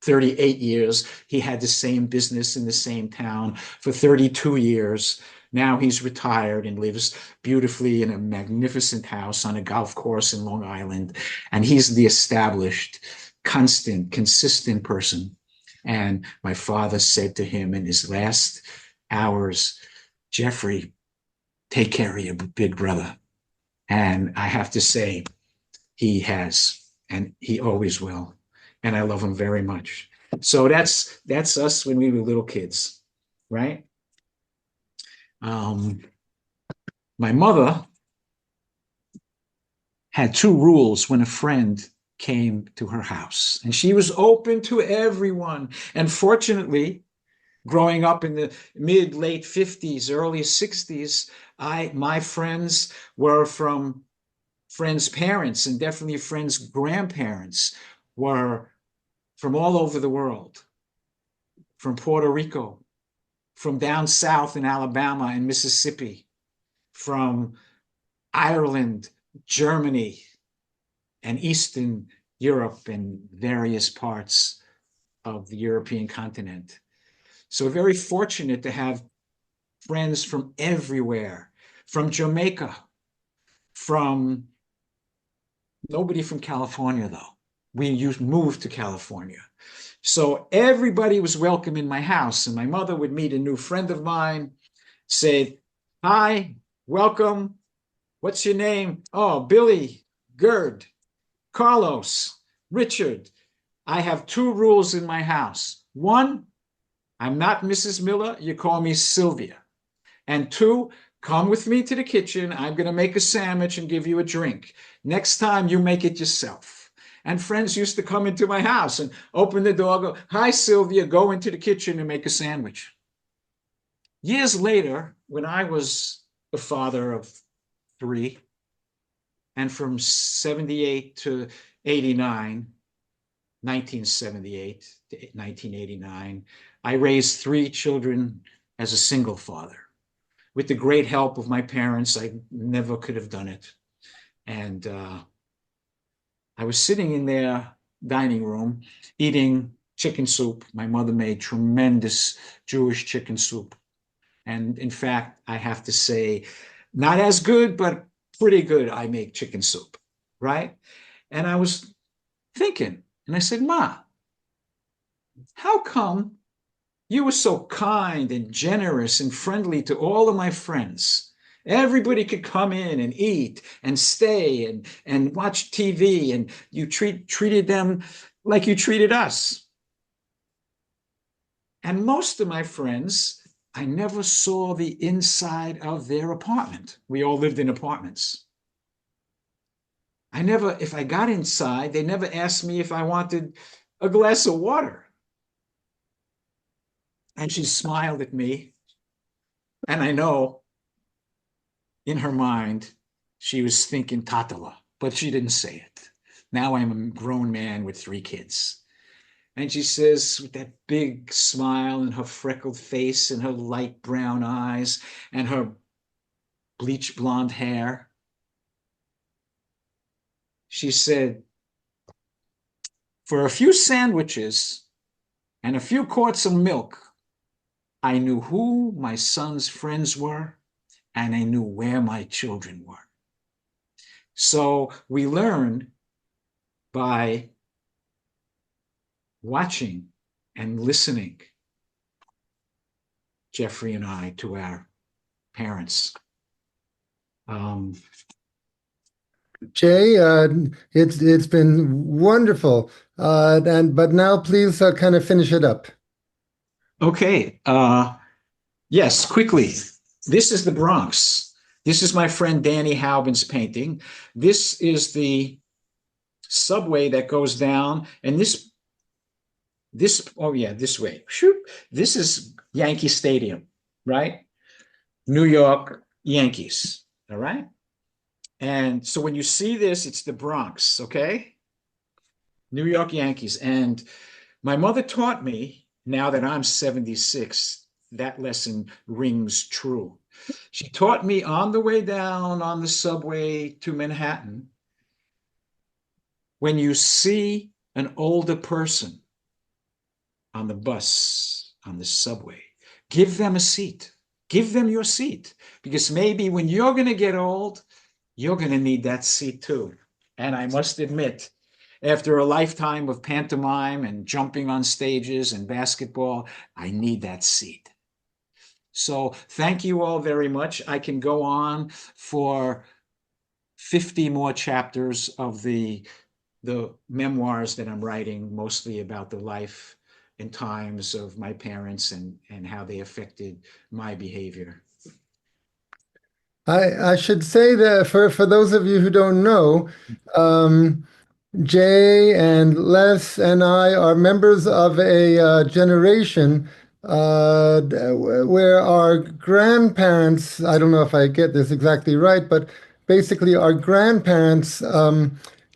38 years. He had the same business in the same town for 32 years. Now he's retired and lives beautifully in a magnificent house on a golf course in Long Island. And he's the established, consistent person. And my father said to him in his last hours, Jeffrey, take care of your big brother. And I have to say, he has, and he always will. And I love him very much. So that's us when we were little kids, right? My mother had two rules when a friend came to her house, and she was open to everyone. And fortunately, growing up in the late 50s, early 60s, my friends were from friends' parents, and definitely friends' grandparents were from all over the world, from Puerto Rico, from down south in Alabama and Mississippi, from Ireland, Germany, and Eastern Europe and various parts of the European continent. So we're very fortunate to have friends from everywhere, from Jamaica, from nobody from California, though. we moved to California. So everybody was welcome in my house, and my mother would meet a new friend of mine, say, "Hi, welcome. What's your name?" "Oh, Billy, Gerd, Carlos, Richard. I have two rules in my house. One, I'm not Mrs. Miller. You call me Sylvia. And two, come with me to the kitchen. I'm going to make a sandwich and give you a drink. Next time, you make it yourself." And friends used to come into my house and open the door, go, "Hi, Sylvia, go into the kitchen and make a sandwich." Years later, when I was the father of three, and from 78 to 89, 1978 to 1989, I raised three children as a single father. With the great help of my parents, I never could have done it. And I was sitting in their dining room eating chicken soup. My mother made tremendous Jewish chicken soup. And in fact, I have to say, not as good, but pretty good. I make chicken soup, right? And I was thinking, and I said, "Ma, how come you were so kind and generous and friendly to all of my friends? Everybody could come in and eat and stay and watch TV, and you treated them like you treated us. And most of my friends, I never saw the inside of their apartment. We all lived in apartments. If I got inside, they never asked me if I wanted a glass of water." And she smiled at me. And I know in her mind, she was thinking Tatala, but she didn't say it. Now I'm a grown man with three kids. And she says, with that big smile and her freckled face and her light brown eyes and her bleach blonde hair, she said, "For a few sandwiches and a few quarts of milk, I knew who my son's friends were, and I knew where my children were." So we learn by watching and listening, Jeffrey and I, to our parents. Jay, it's been wonderful, but now please kind of finish it up. Okay. Yes, quickly. This is the Bronx. This is my friend Danny Haubin's painting. This is the subway that goes down, and this way. This is Yankee Stadium, right? New York Yankees, all right? And so when you see this, it's the Bronx, okay? New York Yankees. And my mother taught me, now that I'm 76, that lesson rings true. She taught me on the way down on the subway to Manhattan, when you see an older person on the bus, on the subway, give them a seat. Give them your seat, because maybe when you're going to get old, you're going to need that seat too. And I must admit, after a lifetime of pantomime and jumping on stages and basketball, I need that seat. So thank you all very much. I can go on for 50 more chapters of the memoirs that I'm writing, mostly about the life and times of my parents and how they affected my behavior. I should say that for those of you who don't know, Jay and Les and I are members of a generation where our grandparents, I don't know if I get this exactly right, but basically our grandparents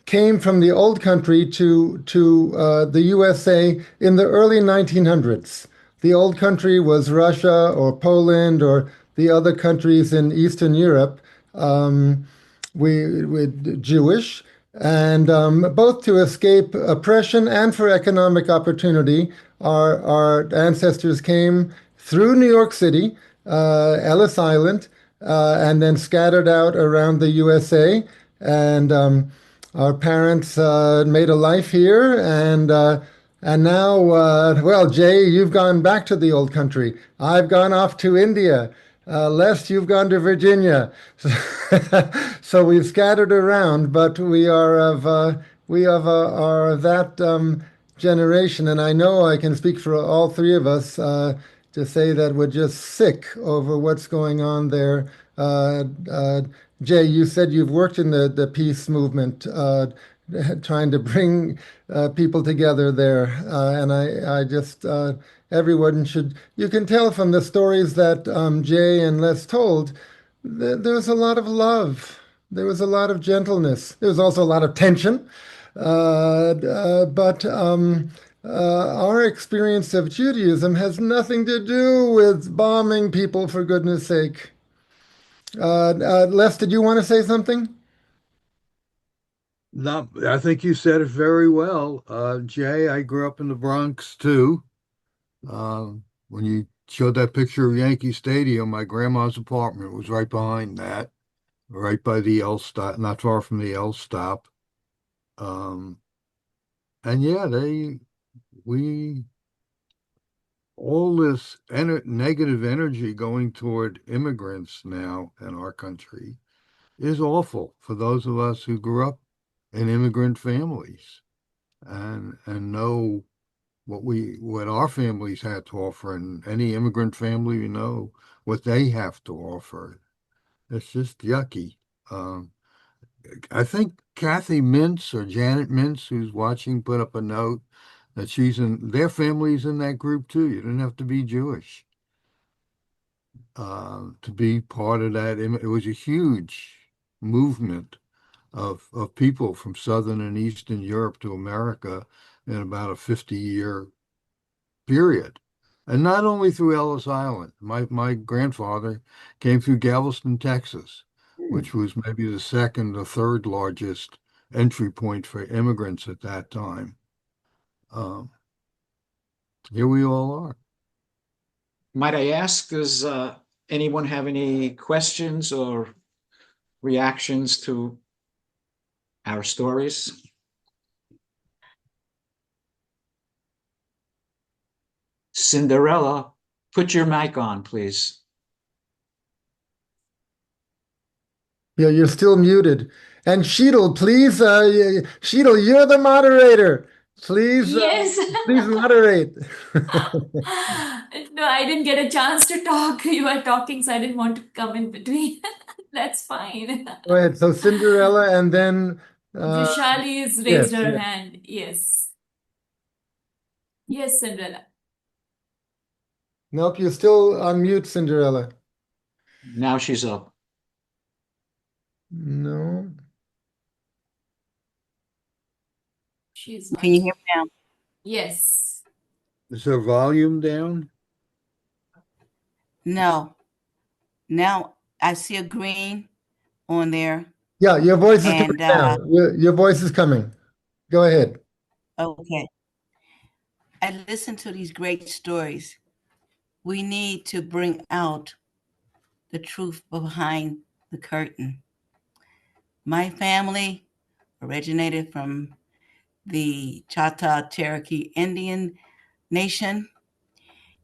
came from the old country to the USA in the early 1900s. The old country was Russia or Poland or the other countries in Eastern Europe. We Jewish, and both to escape oppression and for economic opportunity. Our ancestors came through New York City, Ellis Island, and then scattered out around the USA. And Our parents made a life here, and now, well, Jay, you've gone back to the old country. I've gone off to India. Les, you've gone to Virginia. So we've scattered around, but are of that generation, and I know I can speak for all three of us to say that we're just sick over what's going on there. Uh, uh, Jay, you said you've worked in the peace movement, trying to bring people together there, and I just everyone should. You can tell from the stories that Jay and Les told. There was a lot of love. There was a lot of gentleness. There was also a lot of tension. But our experience of Judaism has nothing to do with bombing people, for goodness sake. Les, did you want to say something? No, I think you said it very well. Jay, I grew up in the Bronx too. When you showed that picture of Yankee Stadium, my grandma's apartment was right behind that, right by the L stop, not far from the L stop. Um, and yeah, we, all this negative energy going toward immigrants now in our country is awful for those of us who grew up in immigrant families and know what our families had to offer, and any immigrant family we know what they have to offer. It's just yucky. Um, I think Kathy Mintz or Janet Mintz, who's watching, put up a note that their family's in that group too. You didn't have to be Jewish to be part of that. It was a huge movement of people from Southern and Eastern Europe to America in about a 50-year period. And not only through Ellis Island. My grandfather came through Galveston, Texas, which was maybe the second or third largest entry point for immigrants at that time. Um, Here we all are. Might I ask, does anyone have any questions or reactions to our stories? Cinderella, put your mic on, please. Yeah, you're still muted. And Sheettal, please, Sheettal, you're the moderator. Please, Yes. please moderate. No, I didn't get a chance to talk. You were talking, so I didn't want to come in between. That's fine. Go ahead. So Cinderella, and then Vishali has raised yes, her yes. hand. Yes. Yes, Cinderella. Nope, you're still on mute, Cinderella. Now she's up. No. She's Can you not. hear me now? Yes. Is her volume down? No. Now I see a green on there. Yeah, your voice is coming And now. Your voice is coming. Go ahead. okay. I listen to these great stories. We need to bring out the truth behind the curtain. My family originated from the Chata Cherokee Indian Nation,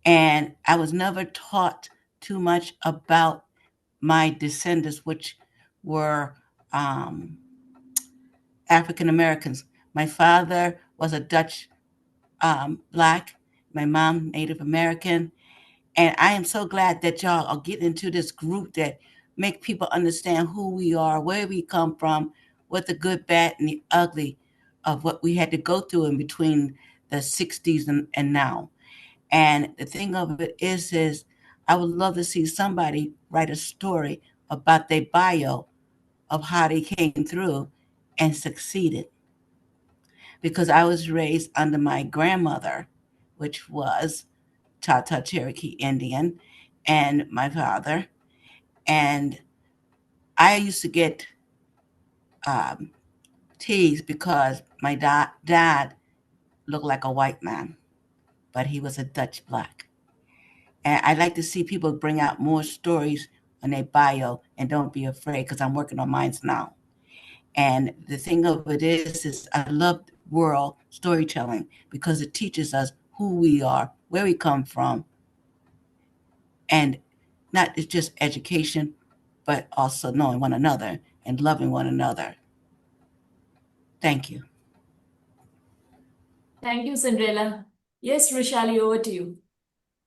and I was never taught too much about my descendants, which were African Americans. My father was a Dutch Black, my mom Native American, and I am so glad that y'all are getting into this group that make people understand who we are, where we come from, what the good, bad, and the ugly of what we had to go through in between the 60s and now. And the thing of it is I would love to see somebody write a story about their bio of how they came through and succeeded. Because I was raised under my grandmother, which was Chata Cherokee Indian, and my father. And I used to get um, teased because my dad looked like a white man, but he was a Dutch Black. And I'd like to see people bring out more stories on their bio and don't be afraid because I'm working on mine now. And the thing of it is I love world storytelling because it teaches us who we are, where we come from, and not just education, but also knowing one another and loving one another. Thank you. Thank you, Cinderella. Yes, Roshali, over to you.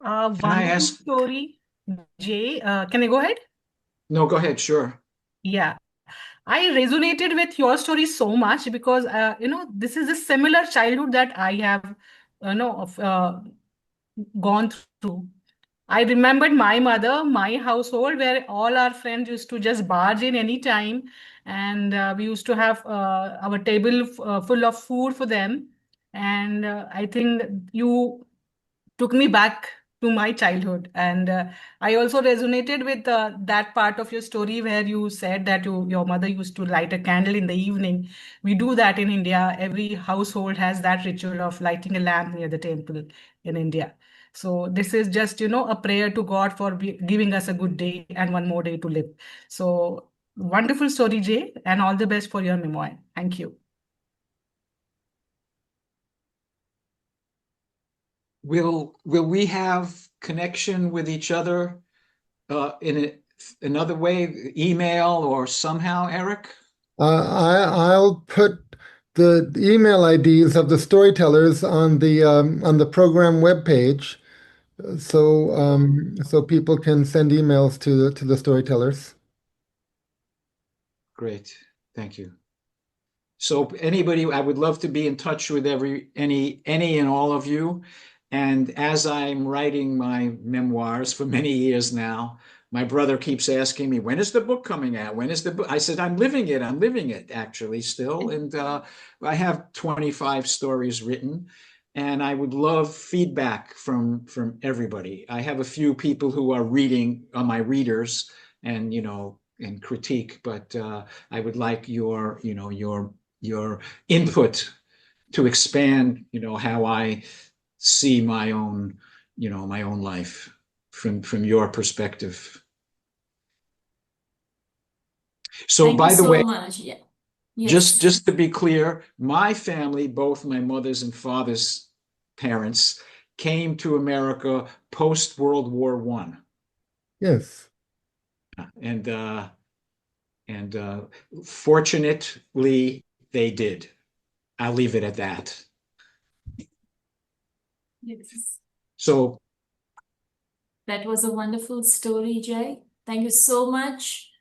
Can I Wonderful ask? story, Jay. Can I go ahead? No, go ahead. Sure. Yeah. I resonated with your story so much because this is a similar childhood that I have gone through. I remembered my mother, my household, where all our friends used to just barge in anytime, and we used to have our table full of food for them. And I think you took me back to my childhood. And I also resonated with that part of your story where you said that your mother used to light a candle in the evening. We do that in India. Every household has that ritual of lighting a lamp near the temple in India. So this is just, a prayer to God for giving us a good day and one more day to live. So wonderful story, Jay, and all the best for your memoir. Thank you. Will we have connection with each other in another way, email or somehow, Eric? I'll put the email IDs of the storytellers on the program webpage, so people can send emails to the storytellers. Great, thank you. So anybody, I would love to be in touch with any and all of you. And as I'm writing my memoirs for many years now, my brother keeps asking me, when is the book coming out? When is the book? I said, I'm living it actually still. And I have 25 stories written, and I would love feedback from everybody. I have a few people who are my readers and, and critique, but I would like your input to expand, how I see my own life from your perspective. So Thank by you the so way, much. Yeah. Yes. just to be clear, my family, both my mother's and father's parents, came to America post World War I. Yes. And fortunately they did. I'll leave it at that. Yes. So That was a wonderful story, Jay. Thank you so much.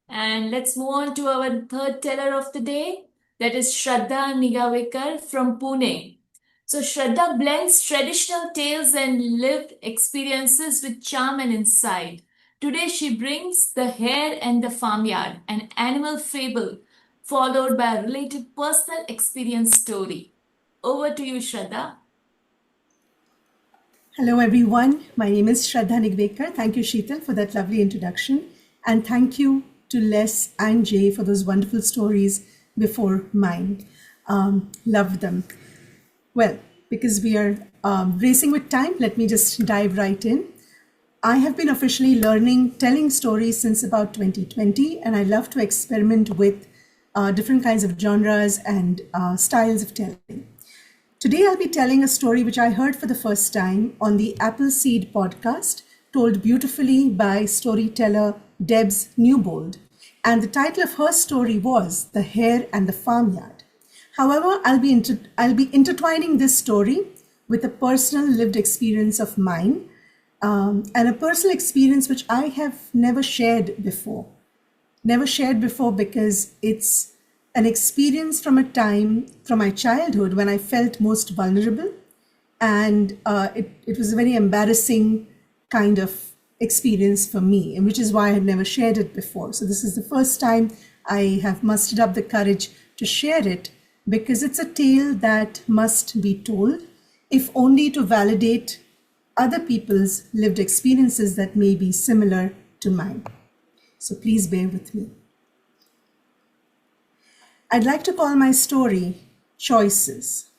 And let's move on to our third teller of the day. That is Shraddha Nigavekar from Pune. So Shraddha blends traditional tales and lived experiences with charm and insight. Today she brings The Hare and the Farmyard, an animal fable, followed by a related personal experience story. Over to you, Shraddha. Hello, everyone. My name is Shraddha Nigavekar. Thank you, Sheettal, for that lovely introduction. And thank you to Les and Jay for those wonderful stories before mine. Loved them. Well, because we are racing with time, let me just dive right in. I have been officially learning telling stories since about 2020, and I love to experiment with different kinds of genres and styles of telling. Today, I'll be telling a story which I heard for the first time on the Appleseed podcast, told beautifully by storyteller Debs Newbold. And the title of her story was The Hare and the Farmyard. However, I'll be intertwining this story with a personal lived experience of mine, and a personal experience which I have never shared before. Never shared before because it's an experience from a time from my childhood when I felt most vulnerable. And it was a very embarrassing kind of experience for me, and which is why I had never shared it before. So this is the first time I have mustered up the courage to share it, because it's a tale that must be told, if only to validate other people's lived experiences that may be similar to mine. So please bear with me. I'd like to call my story Choices.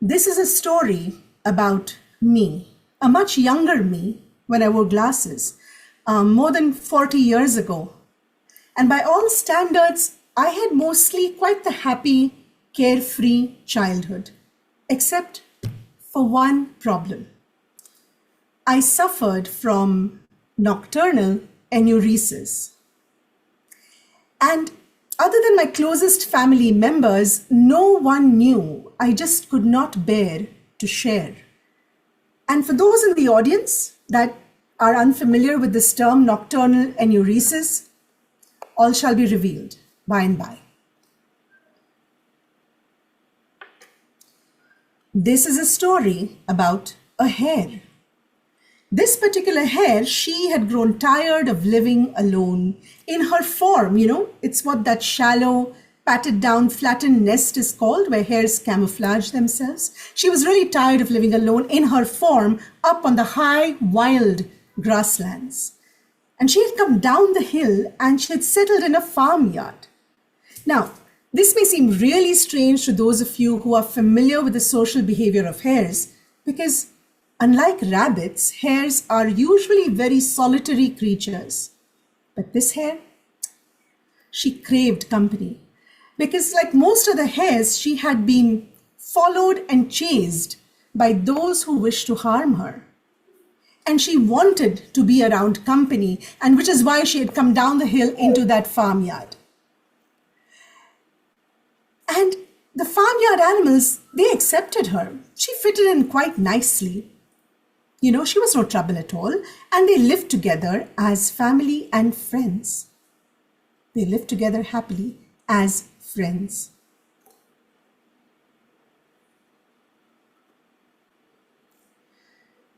This is a story about me, a much younger me when I wore glasses, more than 40 years ago. And by all standards, I had mostly quite the happy, carefree childhood, except for one problem. I suffered from nocturnal enuresis. And other than my closest family members, no one knew. I just could not bear to share. And for those in the audience that are unfamiliar with this term, nocturnal enuresis, all shall be revealed by and by. This is a story about a hare. This particular hare, she had grown tired of living alone in her form. It's what that shallow, patted down, flattened nest is called, where hares camouflage themselves. She was really tired of living alone in her form up on the high, wild grasslands. And she had come down the hill and she had settled in a farmyard. Now, this may seem really strange to those of you who are familiar with the social behavior of hares, because unlike rabbits, hares are usually very solitary creatures. But this hare, she craved company, because like most other hares, she had been followed and chased by those who wished to harm her. And she wanted to be around company, and which is why she had come down the hill into that farmyard. And the farmyard animals, they accepted her. She fitted in quite nicely. She was no trouble at all. And they lived together as family and friends. They lived together happily as friends.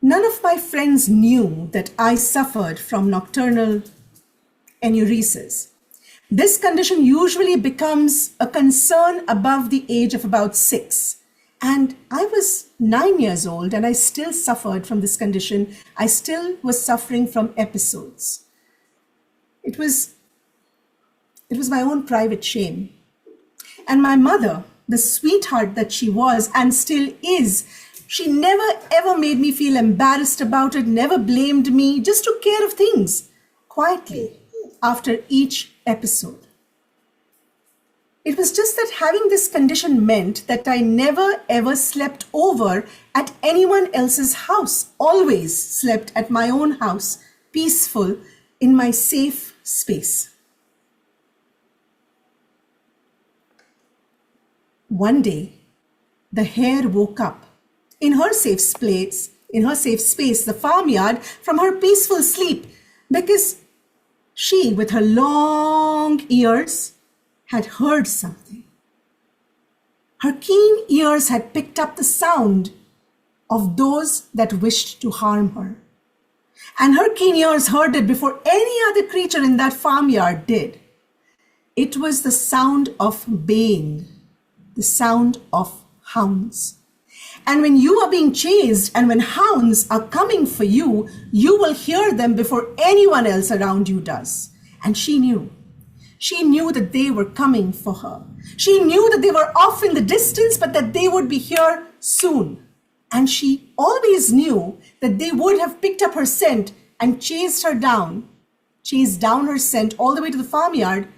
None of my friends knew that I suffered from nocturnal enuresis. This condition usually becomes a concern above the age of about 6. And I was 9 years old and I still suffered from this condition. I still was suffering from episodes. It was my own private shame. And my mother, the sweetheart that she was and still is, she never ever made me feel embarrassed about it, never blamed me, just took care of things quietly after each episode. It was just that having this condition meant that I never ever slept over at anyone else's house, always slept at my own house, peaceful, in my safe space. One day, the hare woke up in her safe space, the farmyard, from her peaceful sleep, because she, with her long ears, had heard something. Her keen ears had picked up the sound of those that wished to harm her. And her keen ears heard it before any other creature in that farmyard did. It was the sound of baying, the sound of hounds. And when you are being chased and when hounds are coming for you, you will hear them before anyone else around you does. And she knew. She knew that they were coming for her. She knew that they were off in the distance, but that they would be here soon. And she always knew that they would have picked up her scent and chased down her scent all the way to the farmyard,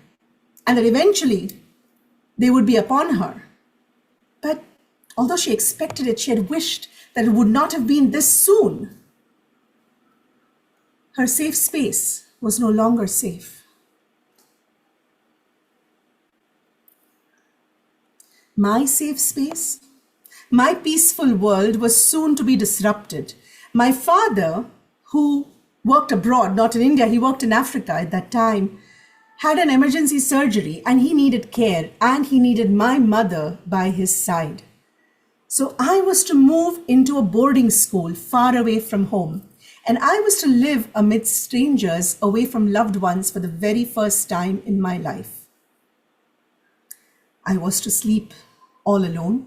and that eventually they would be upon her. But although she expected it, she had wished that it would not have been this soon. Her safe space was no longer safe. My safe space, my peaceful world was soon to be disrupted. My father, who worked abroad, not in India, he worked in Africa at that time, had an emergency surgery and he needed care and he needed my mother by his side. So I was to move into a boarding school far away from home, and I was to live amidst strangers away from loved ones for the very first time in my life. I was to sleep all alone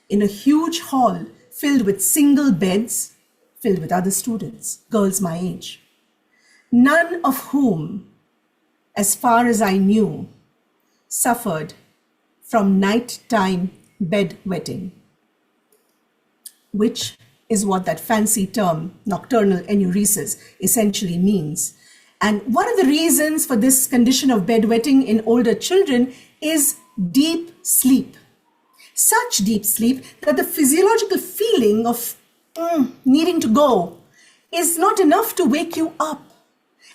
in a huge hall filled with single beds, filled with other students, girls my age, none of whom, as far as I knew, suffered from nighttime bedwetting, which is what that fancy term, nocturnal enuresis, essentially means. And one of the reasons for this condition of bedwetting in older children is deep sleep. Such deep sleep that the physiological feeling of needing to go is not enough to wake you up.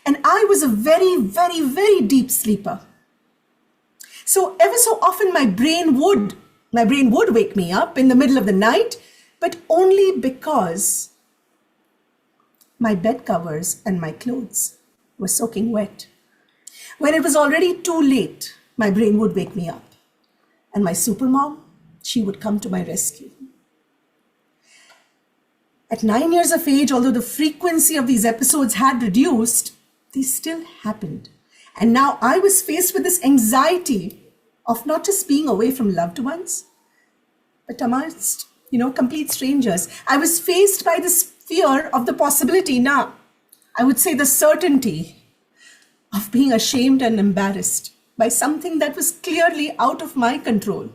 And I was a very, very, very deep sleeper. So ever so often my brain would wake me up in the middle of the night, but only because my bed covers and my clothes were soaking wet. When it was already too late, my brain would wake me up. And my supermom, she would come to my rescue. At 9 years of age, although the frequency of these episodes had reduced, they still happened. And now I was faced with this anxiety of not just being away from loved ones, but amongst, complete strangers. I was faced by this fear of the possibility, now, I would say the certainty of being ashamed and embarrassed by something that was clearly out of my control.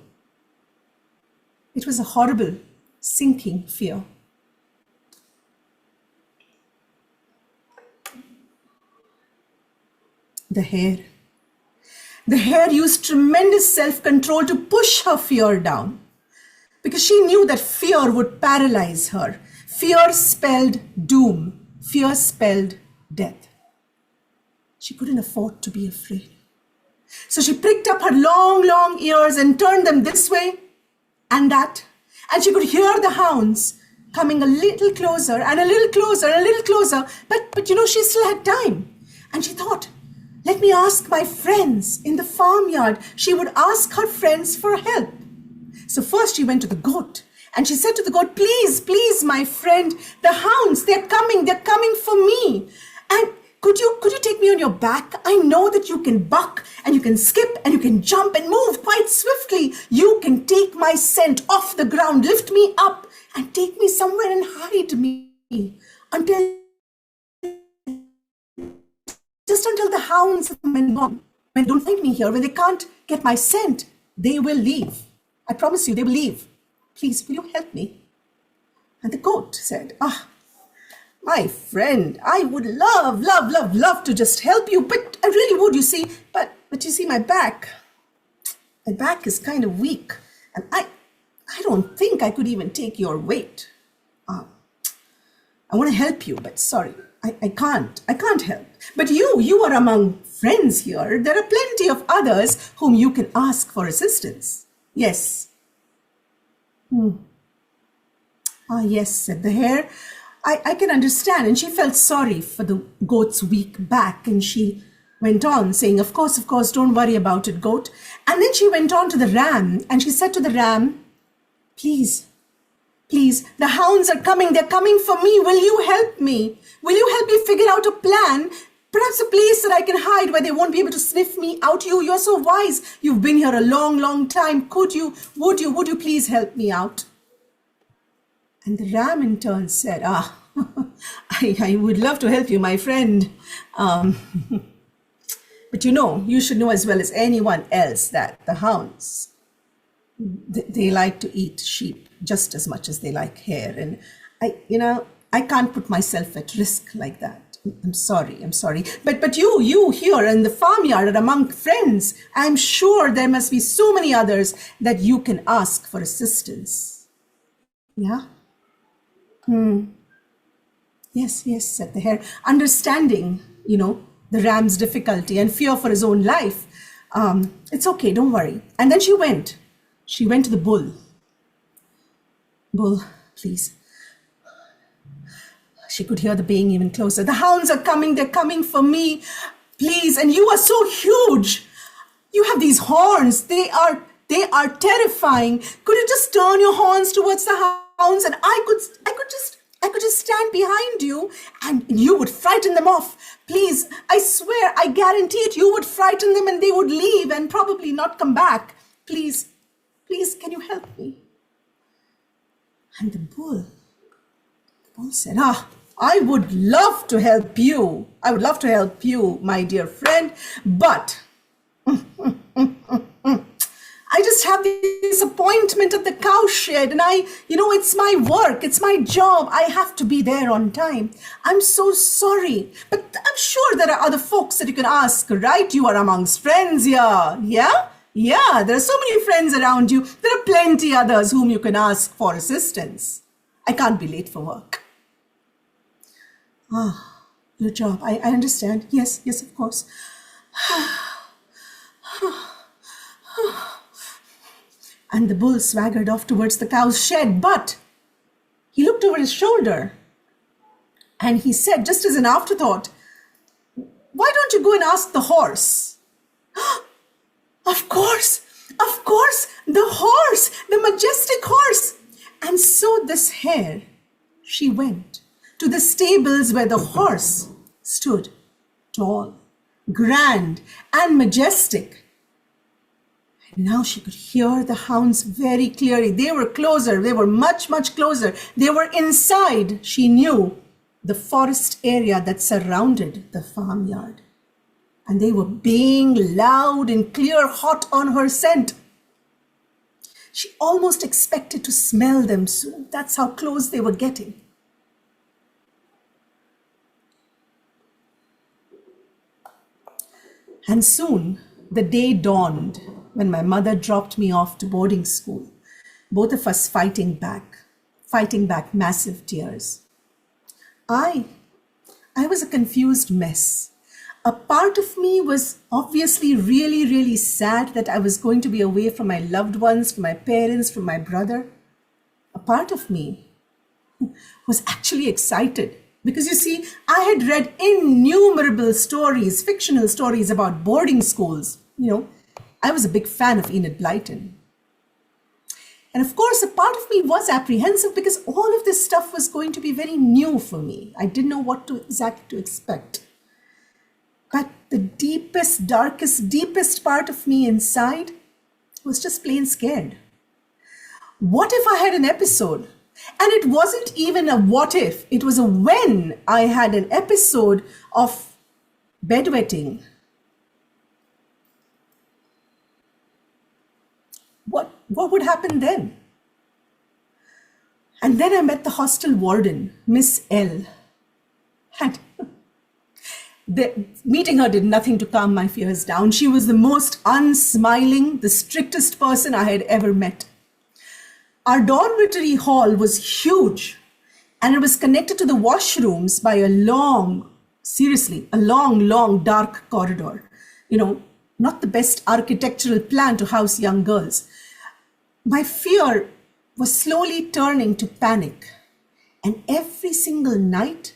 It was a horrible, sinking fear. The hair. The hair used tremendous self-control to push her fear down, because she knew that fear would paralyze her. Fear spelled doom. Fear spelled death. She couldn't afford to be afraid. So she pricked up her long, long ears and turned them this way and that. And she could hear the hounds coming a little closer and a little closer and a little closer. But she still had time. And she thought, let me ask my friends in the farmyard. She would ask her friends for help. So first she went to the goat and she said to the goat, please, please, my friend, the hounds, they're coming for me. And could you take me on your back? I know that you can buck and you can skip and you can jump and move quite swiftly. You can take my scent off the ground, lift me up and take me somewhere and hide me until the hounds have been gone. When they don't find me here, when they can't get my scent, they will leave. I promise you, they will leave. Please, will you help me? And the goat said, my friend, I would love to just help you, but I really would, you see. But you see, my back is kind of weak, and I don't think I could even take your weight. I want to help you, but sorry, I can't help. But you are among friends here. There are plenty of others whom you can ask for assistance. Yes. Yes, said the hare. I can understand. And she felt sorry for the goat's weak back. And she went on saying, of course, don't worry about it, goat. And then she went on to the ram and she said to the ram, please, the hounds are coming. They're coming for me. Will you help me? Will you help me figure out a plan? Perhaps a place that I can hide where they won't be able to sniff me out. You're so wise. You've been here a long, long time. Would you please help me out? And the ram in turn said, I would love to help you, my friend. But you should know as well as anyone else that the hounds, they like to eat sheep just as much as they like hare. And I can't put myself at risk like that. I'm sorry. But you here in the farmyard are among friends. I'm sure there must be so many others that you can ask for assistance. Yeah? Yes, said the hare, understanding, the ram's difficulty and fear for his own life. It's okay, don't worry. And then she went to the bull. Bull, please. She could hear the baying even closer. The hounds are coming. They're coming for me. Please. And you are so huge. You have these horns. They are terrifying. Could you just turn your horns towards the hounds and I could just stand behind you and you would frighten them off. Please. I swear, I guarantee it. You would frighten them and they would leave and probably not come back. Please, can you help me? And the bull said, I would love to help you. I would love to help you, my dear friend, but I just just have this appointment at the cow shed, and it's my work, it's my job. I have to be there on time. I'm so sorry. But I'm sure there are other folks that you can ask, right? You are amongst friends here. Yeah? Yeah, there are so many friends around you. There are plenty others whom you can ask for assistance. I can't be late for work. Your job. I understand. Yes, of course. And the bull swaggered off towards the cow's shed, but he looked over his shoulder and he said, just as an afterthought, why don't you go and ask the horse? Of course, the horse, the majestic horse. And so this hare, she went to the stables where the horse stood, tall, grand, and majestic. And now she could hear the hounds very clearly. They were closer. They were much, much closer. They were inside, she knew, the forest area that surrounded the farmyard. And they were baying loud and clear, hot on her scent. She almost expected to smell them soon. That's how close they were getting. And soon the day dawned when my mother dropped me off to boarding school, both of us fighting back massive tears. I was a confused mess. A part of me was obviously really, really sad that I was going to be away from my loved ones, from my parents, from my brother. A part of me was actually excited because, you see, I had read innumerable stories, fictional stories about boarding schools. I was a big fan of Enid Blyton. And of course, a part of me was apprehensive because all of this stuff was going to be very new for me. I didn't know what exactly to expect. But the deepest, darkest, deepest part of me inside was just plain scared. What if I had an episode? And it wasn't even a what if, it was a when I had an episode of bedwetting. What would happen then? And then I met the hostel warden, Miss L. And meeting her did nothing to calm my fears down. She was the most unsmiling, the strictest person I had ever met. Our dormitory hall was huge, and it was connected to the washrooms by a long, dark corridor. Not the best architectural plan to house young girls. My fear was slowly turning to panic. And every single night,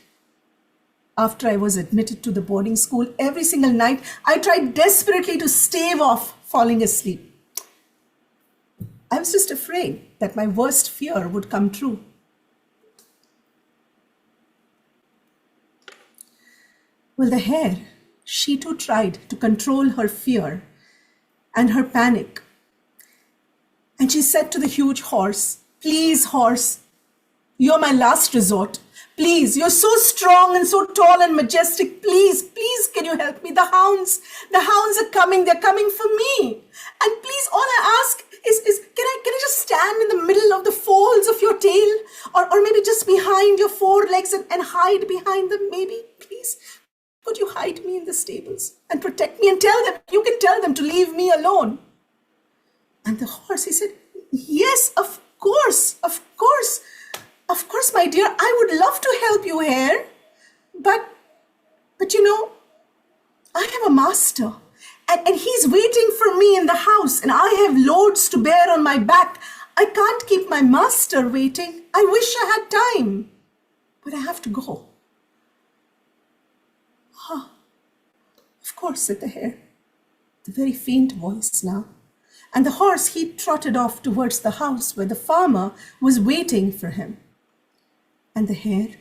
after I was admitted to the boarding school, every single night, I tried desperately to stave off falling asleep. I was just afraid that my worst fear would come true. Well, the hare, she too tried to control her fear and her panic. And she said to the huge horse, "Please, horse, you're my last resort. Please, you're so strong and so tall and majestic. Please, can you help me? The hounds are coming. They're coming for me. And please, all I ask is can I just stand in the middle of the folds of your tail? Or maybe just behind your forelegs and hide behind them, maybe? Please, could you hide me in the stables and protect me and you can tell them to leave me alone?" And the horse, he said, "Yes, of course, my dear, I would love to help you here. But I have a master and he's waiting for me in the house and I have loads to bear on my back. I can't keep my master waiting. I wish I had time, but I have to go." Of course, said the hare, the very faint voice now. And the horse, he trotted off towards the house where the farmer was waiting for him. And the hare,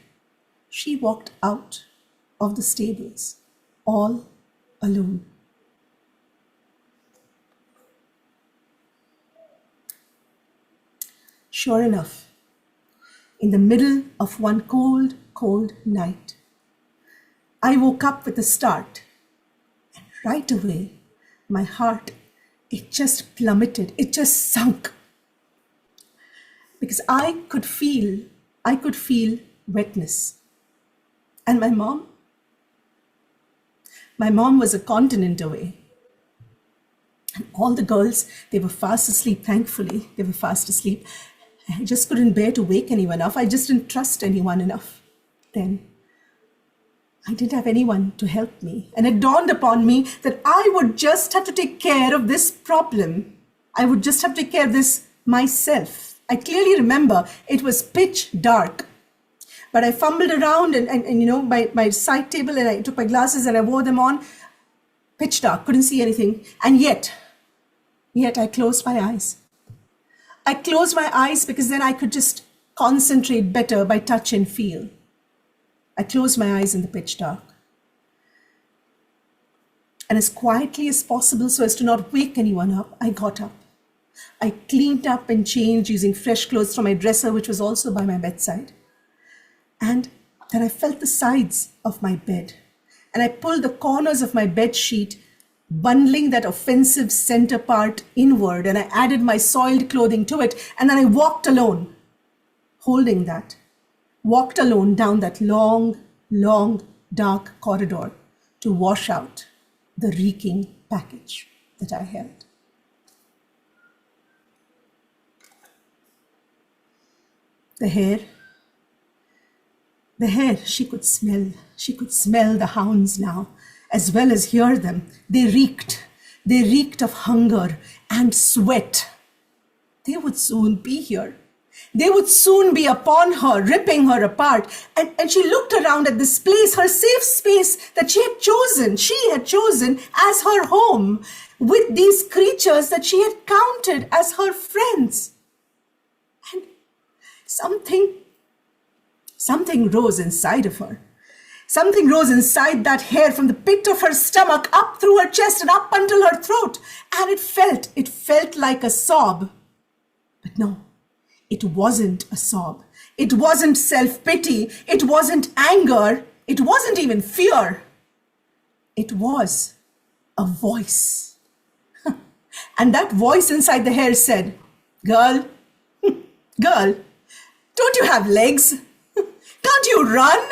she walked out of the stables, all alone. Sure enough, in the middle of one cold, cold night, I woke up with a start, and right away, my heart it just plummeted. It just sunk. Because I could feel wetness. And my mom was a continent away. And all the girls, they were fast asleep, thankfully. They were fast asleep. I just couldn't bear to wake anyone up. I just didn't trust anyone enough. Then I didn't have anyone to help me. And it dawned upon me that I would just have to take care of this problem. I would just have to take care of this myself. I clearly remember it was pitch dark. But I fumbled around and you know, my side table, and I took my glasses and I wore them on. Pitch dark, couldn't see anything. And yet I closed my eyes. I closed my eyes because then I could just concentrate better by touch and feel. I closed my eyes in the pitch dark. And as quietly as possible, so as to not wake anyone up, I got up. I cleaned up and changed using fresh clothes from my dresser, which was also by my bedside. And then I felt the sides of my bed. And I pulled the corners of my bed sheet, bundling that offensive center part inward, and I added my soiled clothing to it. And then I walked alone, holding that. Walked alone down that long, dark corridor to wash out the reeking package that I held. The hair, she could smell. She could smell the hounds now, as well as hear them. They reeked. They reeked of hunger and sweat. They would soon be here. They would soon be upon her, ripping her apart. And she looked around at this place, her safe space that she had chosen as her home, with these creatures that she had counted as her friends. And something rose inside of her. Something rose inside that hair from the pit of her stomach, up through her chest and up until her throat. And it felt like a sob. But no. It wasn't a sob. It wasn't self-pity. It wasn't anger. It wasn't even fear. It was a voice. And that voice inside the hair said, "Girl, girl, don't you have legs? Can't you run?"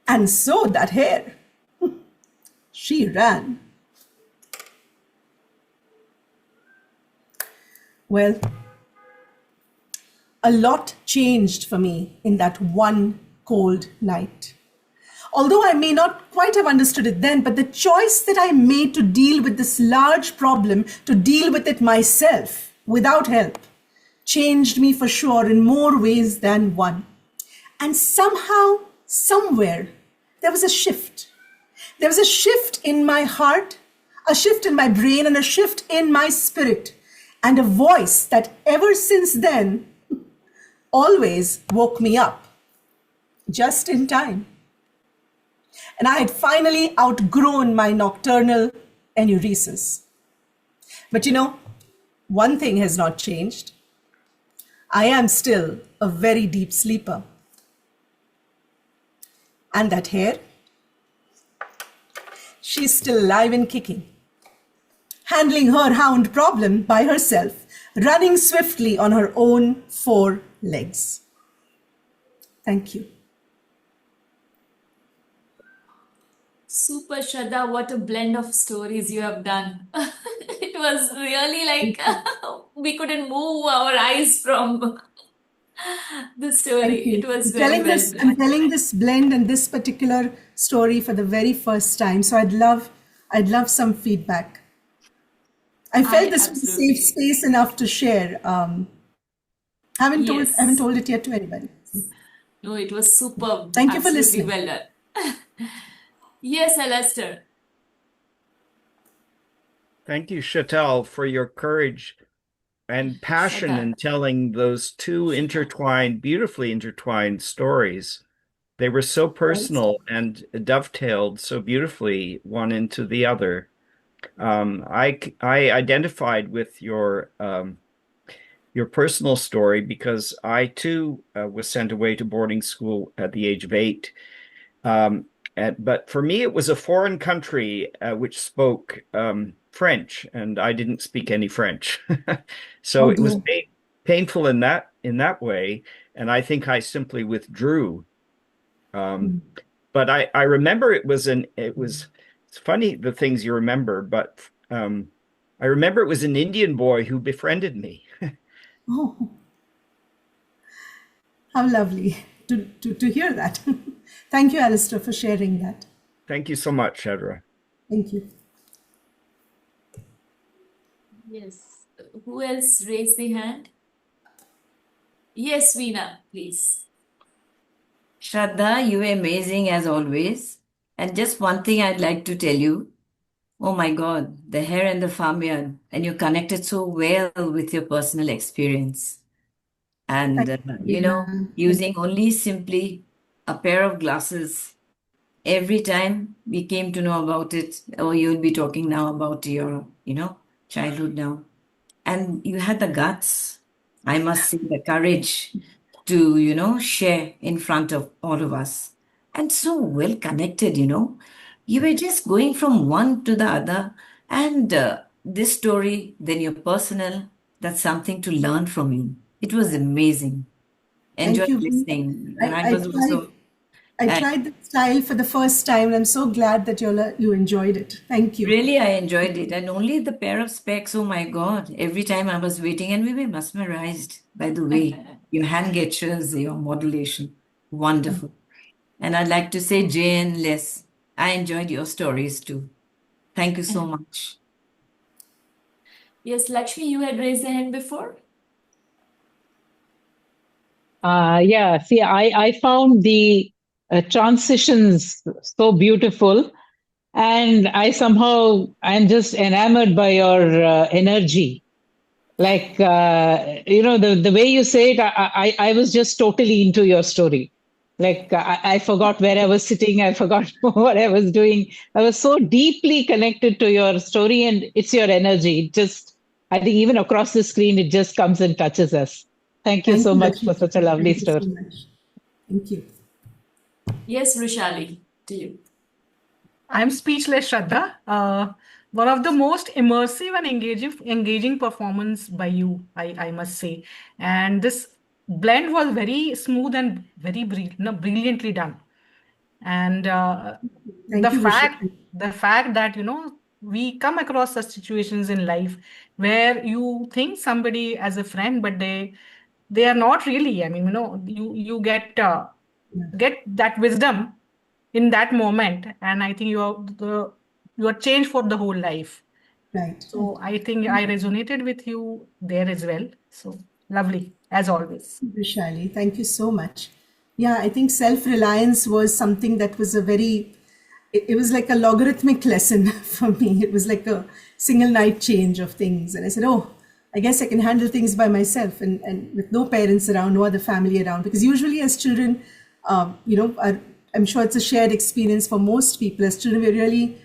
And so that hair, she ran. Well, a lot changed for me in that one cold night. Although I may not quite have understood it then, but the choice that I made to deal with this large problem, to deal with it myself, without help, changed me for sure in more ways than one. And somehow, somewhere, there was a shift. There was a shift in my heart, a shift in my brain, and a shift in my spirit, and a voice that ever since then always woke me up, just in time. And I had finally outgrown my nocturnal enuresis. But you know, one thing has not changed. I am still a very deep sleeper. And that hair, she's still alive and kicking, handling her hound problem by herself, running swiftly on her own 4 legs. Thank you. Super, Shraddha. What a blend of stories you have done. It was really like we couldn't move our eyes from the story. Thank you. It was very well I'm done. telling this blend and this particular story for the very first time. So I'd love some feedback. I felt this was a absolutely. safe space enough to share. Haven't Yes. told it yet to anybody. No, it was superb. Thank you for Absolutely listening. well done. Yes, Alastair. Thank you, Sheettal, for your courage and passion Shraddha. in telling those two beautifully intertwined stories. They were so personal and dovetailed so beautifully one into the other. I identified with your personal story because I too was sent away to boarding school at the age of 8. But for me, it was a foreign country which spoke French, and I didn't speak any French. So Oh it was dear. painful in that way, and I think I simply withdrew. Mm. But I remember it's funny the things you remember, but I remember it was an Indian boy who befriended me. Oh, how lovely to hear that. Thank you, Alistair, for sharing that. Thank you so much, Shadra. Thank you. Yes. Who else raised the hand? Yes, Veena, please. Shraddha, you were amazing as always. And just one thing I'd like to tell you. Oh my God, the hair and the farmyard. And you connected so well with your personal experience. And, Thank you, Veena. Thank using only simply a pair of glasses. Every time we came to know about it, or you'll be talking now about your, childhood now. And you had the guts, I must say, the courage to, share in front of all of us. And so well connected, You were just going from one to the other. And this story, then your personal, that's something to learn from you. It was amazing. Thank Enjoyed you, Veena. listening. And I, I I was tried also, I uh, tried the style for the first time, and I'm so glad that you enjoyed it. Thank you. really, I enjoyed it. And only the pair of specs, oh my God. Every time I was waiting, and we were mesmerized by the way your hand gestures, your modulation. Wonderful. And I'd like to say, Jane, Les, I enjoyed your stories too. Thank you so much. Yes, Lakshmi, you had raised the hand before? Yeah, see, I found the transitions so beautiful, and I'm just enamored by your energy. Like, the way you say it, I was just totally into your story. Like, I forgot where I was sitting, I forgot what I was doing. I was so deeply connected to your story, and it's your energy. I think even across the screen, it just comes and touches us. Thank you Thank so you, much for Lakshmi. such a lovely Thank you so story. much. Thank you. Yes, Rushali, to you. I'm speechless, Shraddha. One of the most immersive and engaging performance by you, I must say. And this blend was very smooth and very brilliantly done. And the Thank you, fact Vishal. the fact that we come across such situations in life where you think somebody as a friend, but they are not really. I mean, you get that wisdom in that moment, and I think you are changed for the whole life. Right. So I think I resonated with you there as well. So lovely as always. Vishali, thank you so much. Yeah, I think self-reliance was something that was it was like a logarithmic lesson for me. It was like a single night change of things. And I said, oh, I guess I can handle things by myself and with no parents around, no other family around. Because usually as children, I'm sure it's a shared experience for most people. As children, we're really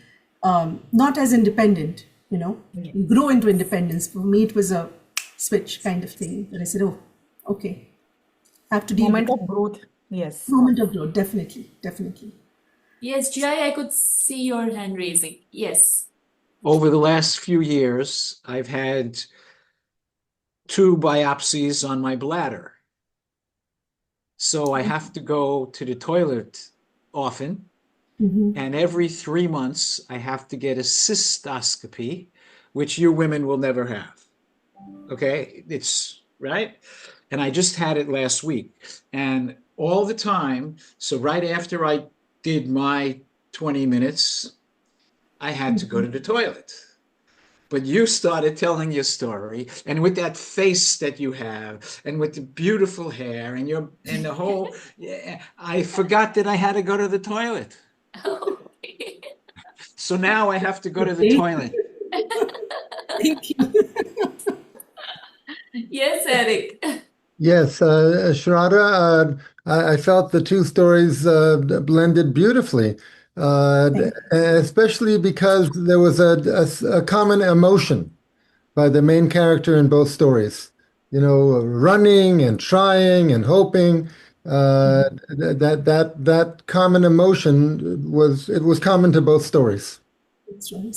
not as independent, Yeah. You grow into independence. For me, it was a switch kind of thing. But I said, oh, okay, I have to deal with Moment it. of growth. Yes. Moment of growth, definitely, definitely. Yes, Jai, I could see your hand raising. Yes. Over the last few years, I've had 2 biopsies on my bladder. So I have to go to the toilet often. And every 3 months, I have to get a cystoscopy, which you women will never have. Okay, it's right. And I just had it last week. And all the time, so right after I did my 20 minutes, I had to go to the toilet. But you started telling your story, and with that face that you have, and with the beautiful hair, and the whole, yeah, I forgot that I had to go to the toilet. Okay. So now I have to go to the Okay. toilet. Thank you. Yes, Eric. Yes, Shraddha, I felt the two stories blended beautifully, Thank especially because there was a common emotion by the main character in both stories. Running and trying and hoping. That common emotion was common to both stories. you.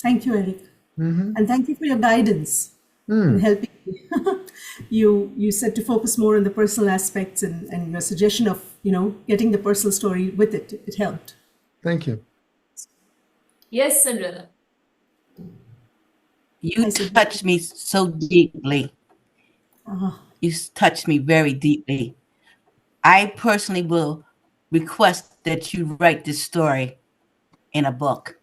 Thank you, Eric. And thank you for your guidance in helping me. You said to focus more on the personal aspects, and your suggestion of, getting the personal story with it. It helped. Thank you. Yes, Cinderella. You touched me so deeply. You touched me very deeply. I personally will request that you write this story in a book.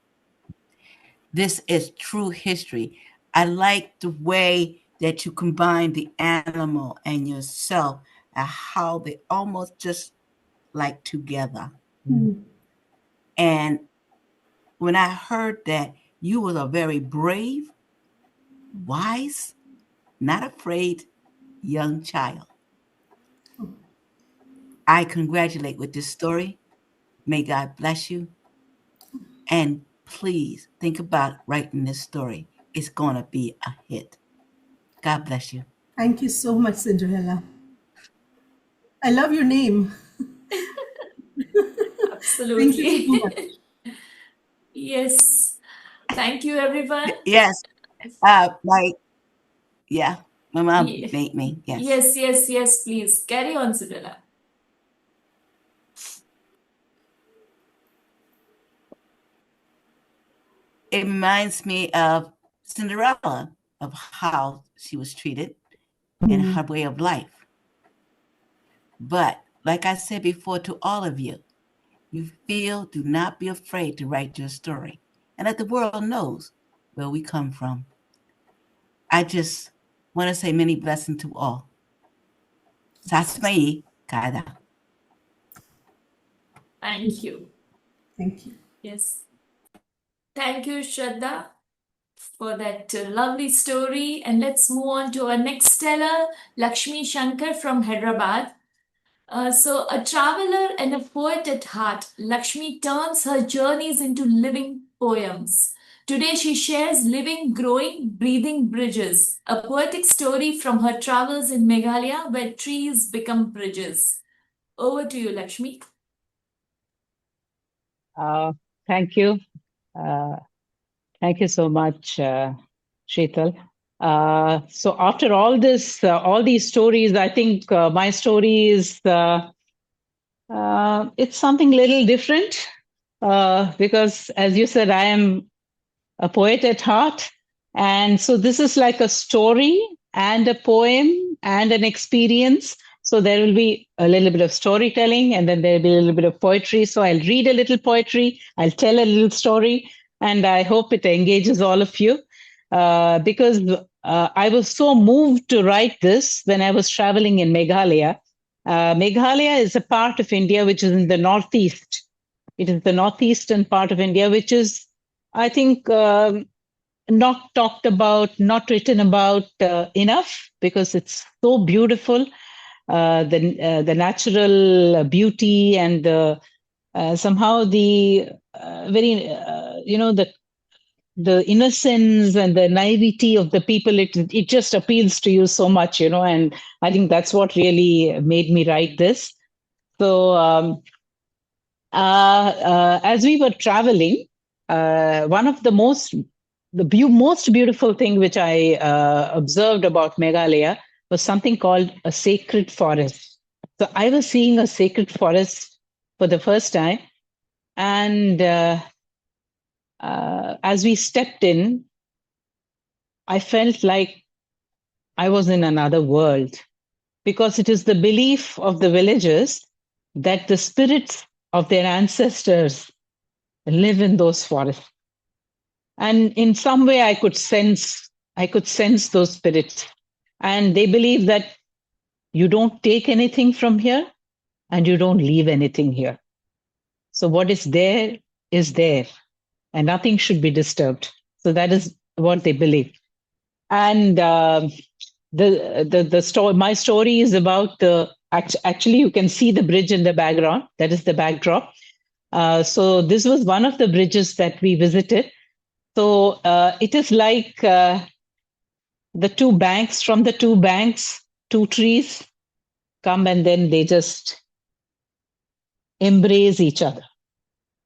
This is true history. I like the way that you combine the animal and yourself and how they almost just like together. And when I heard that you were a very brave, wise, not afraid young child, I congratulate with this story. May God bless you. And please think about writing this story. It's going to be a hit. God bless you. Thank you so much, Cinderella. I love your name. Absolutely. Thank you so much. Yes. Thank you, everyone. Yes. My mom made me. Yes. Please carry on, Cinderella. It reminds me of Cinderella, of how she was treated and her way of life. But like I said before to all of you, do not be afraid to write your story and let the world knows where we come from. I just want to say many blessings to all. Sasmai Kada. Thank you. Thank you. Yes. Thank you, Shraddha, for that lovely story. And let's move on to our next teller, Lakshmi Shankar from Hyderabad. So, a traveler and a poet at heart, Lakshmi turns her journeys into living poems. Today, she shares Living, Growing, Breathing Bridges, a poetic story from her travels in Meghalaya where trees become bridges. Over to you, Lakshmi. Thank you. Thank you so much, Sheettal. So after all this, all these stories, I think my story is it's something little different because, as you said, I am a poet at heart, and so this is like a story and a poem and an experience. So there will be a little bit of storytelling, and then there will be a little bit of poetry. So I'll read a little poetry, I'll tell a little story, and I hope it engages all of you because I was so moved to write this when I was traveling in Meghalaya. Meghalaya is a part of India which is in the northeast. It is the northeastern part of India, which is, I think, not talked about, not written about enough because it's so beautiful. The natural beauty and somehow the very the innocence and the naivety of the people, it just appeals to you so much, and I think that's what really made me write this. So as we were traveling, one of the most beautiful thing which I observed about Meghalaya was something called a sacred forest. So I was seeing a sacred forest for the first time, and as we stepped in, I felt like I was in another world, because it is the belief of the villagers that the spirits of their ancestors live in those forests. And in some way I could sense those spirits. And they believe that you don't take anything from here and you don't leave anything here. So what is there, and nothing should be disturbed. So that is what they believe. And the story, my story is about actually you can see the bridge in the background. That is the backdrop. So this was one of the bridges that we visited. So it is like the two banks, two trees come and then they just embrace each other.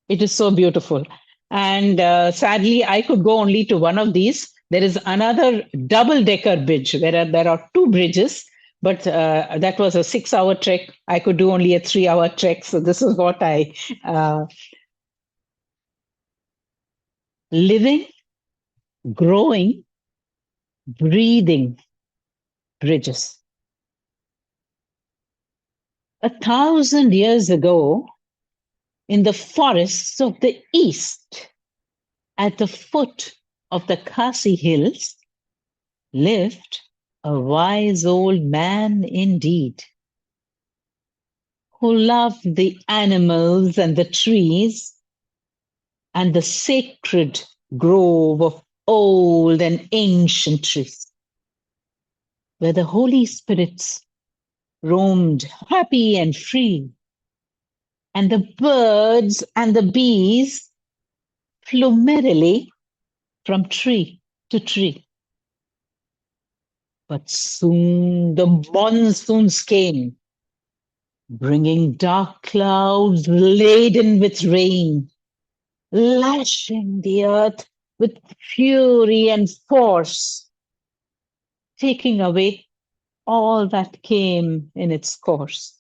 It is so beautiful. And sadly, I could go only to one of these. There is another double-decker bridge where there are two bridges, but that was a 6-hour trek. I could do only a 3-hour trek. So this is what I living, growing, breathing bridges. 1,000 years ago, in the forests of the east, at the foot of the Khasi Hills, lived a wise old man indeed, who loved the animals and the trees and the sacred grove of old and ancient trees, where the Holy Spirits roamed happy and free, and the birds and the bees flew merrily from tree to tree. But soon the monsoons came, bringing dark clouds laden with rain, lashing the earth with fury and force, taking away all that came in its course.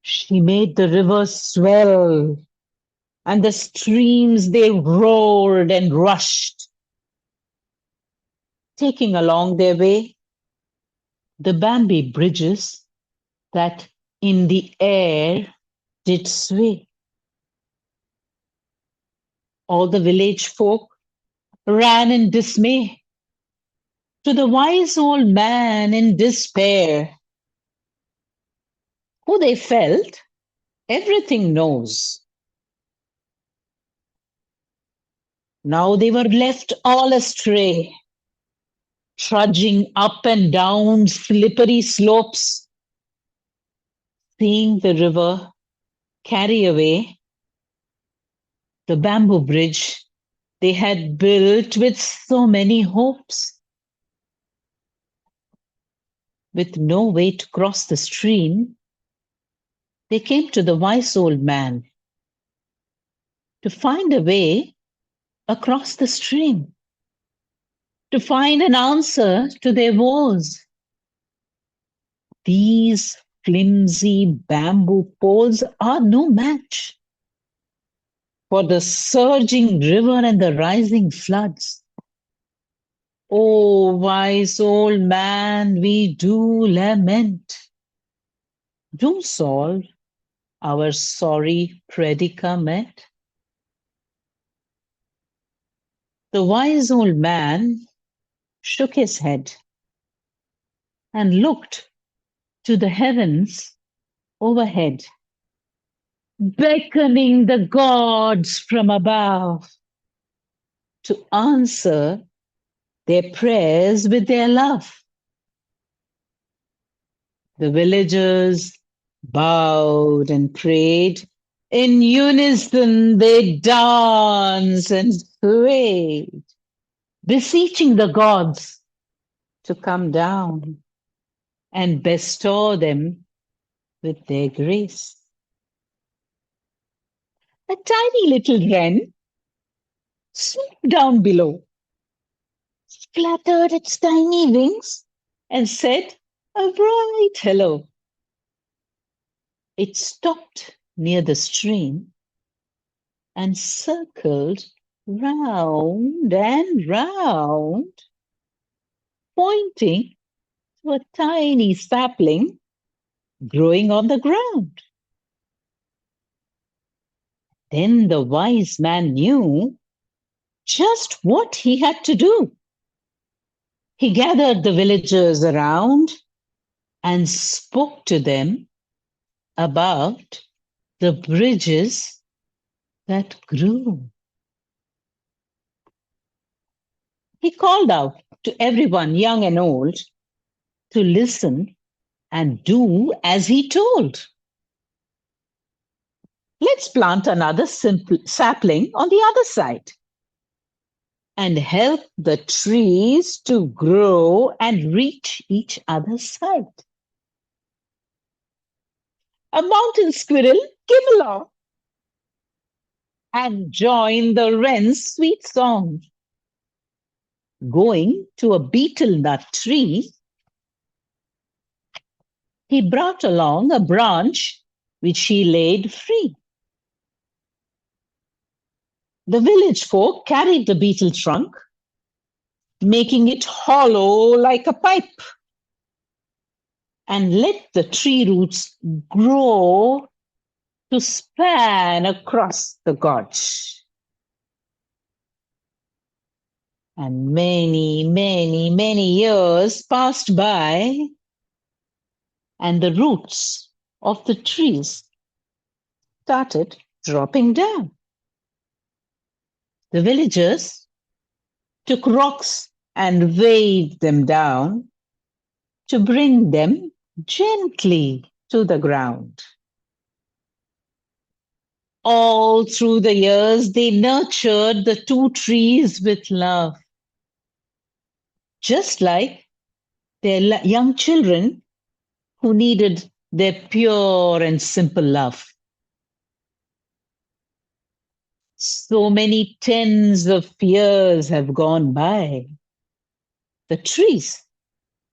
She made the rivers swell, and the streams they roared and rushed, taking along their way the bamboo bridges that in the air did sway. All the village folk ran in dismay to the wise old man in despair, who they felt everything knows. Now they were left all astray, trudging up and down slippery slopes, seeing the river carry away the bamboo bridge they had built with so many hopes. With no way to cross the stream, they came to the wise old man to find a way across the stream, to find an answer to their woes. These flimsy bamboo poles are no match for the surging river and the rising floods. Oh, wise old man, we do lament. Do solve our sorry predicament. The wise old man shook his head and looked to the heavens overhead, beckoning the gods from above to answer their prayers with their love. The villagers bowed and prayed. In unison they danced and swayed, beseeching the gods to come down and bestow them with their grace. A tiny little wren swooped down below, fluttered its tiny wings, and said a bright hello. It stopped near the stream and circled round and round, pointing to a tiny sapling growing on the ground. Then the wise man knew just what he had to do. He gathered the villagers around and spoke to them about the bridges that grew. He called out to everyone, young and old, to listen and do as he told. Let's plant another simple sapling on the other side and help the trees to grow and reach each other's side. A mountain squirrel came along and joined the wren's sweet song. going to a betel nut tree, he brought along a branch which he laid free. The village folk carried the beetle trunk, making it hollow like a pipe, and let the tree roots grow to span across the gorge. And many, many, many years passed by, and the roots of the trees started dropping down. The villagers took rocks and weighed them down to bring them gently to the ground. All through the years, they nurtured the two trees with love, just like their young children who needed their pure and simple love. So many tens of years have gone by. The trees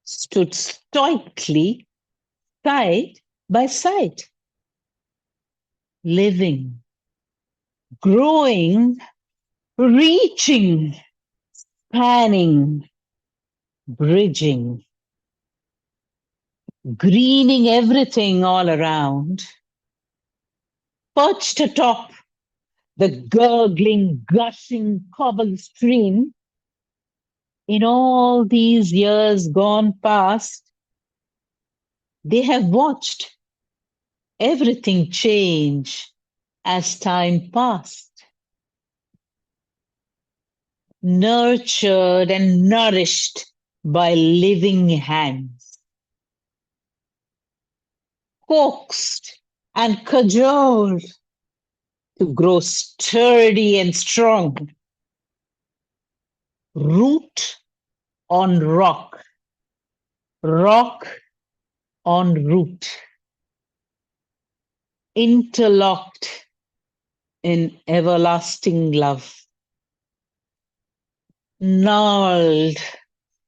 stood stoically side by side, living, growing, reaching, spanning, bridging, greening everything all around, perched atop the gurgling, gushing cobble stream. In all these years gone past, they have watched everything change as time passed. Nurtured and nourished by living hands, coaxed and cajoled to grow sturdy and strong, root on rock, rock on root, interlocked in everlasting love, gnarled,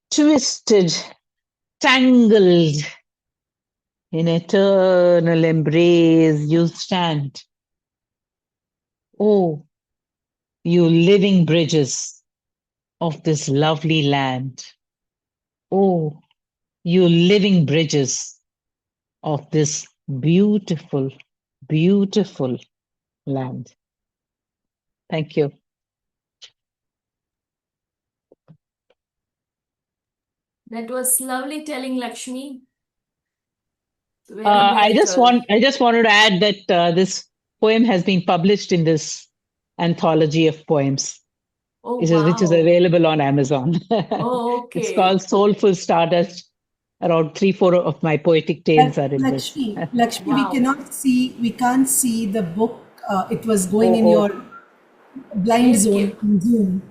twisted, tangled, in eternal embrace you stand. Oh, you living bridges of this lovely land. Oh, you living bridges of this beautiful, beautiful land. Thank you. That was lovely telling, Lakshmi. Very I well just told. wanted to add that this poem has been published in this anthology of poems, Oh, which is wow. available on Amazon. Oh, It's okay. called Soulful Stardust. Around 3-4 of my poetic tales are in this. Lakshmi, Wow. we can't see the book. It was going in Oh. your blind zone in Zoom.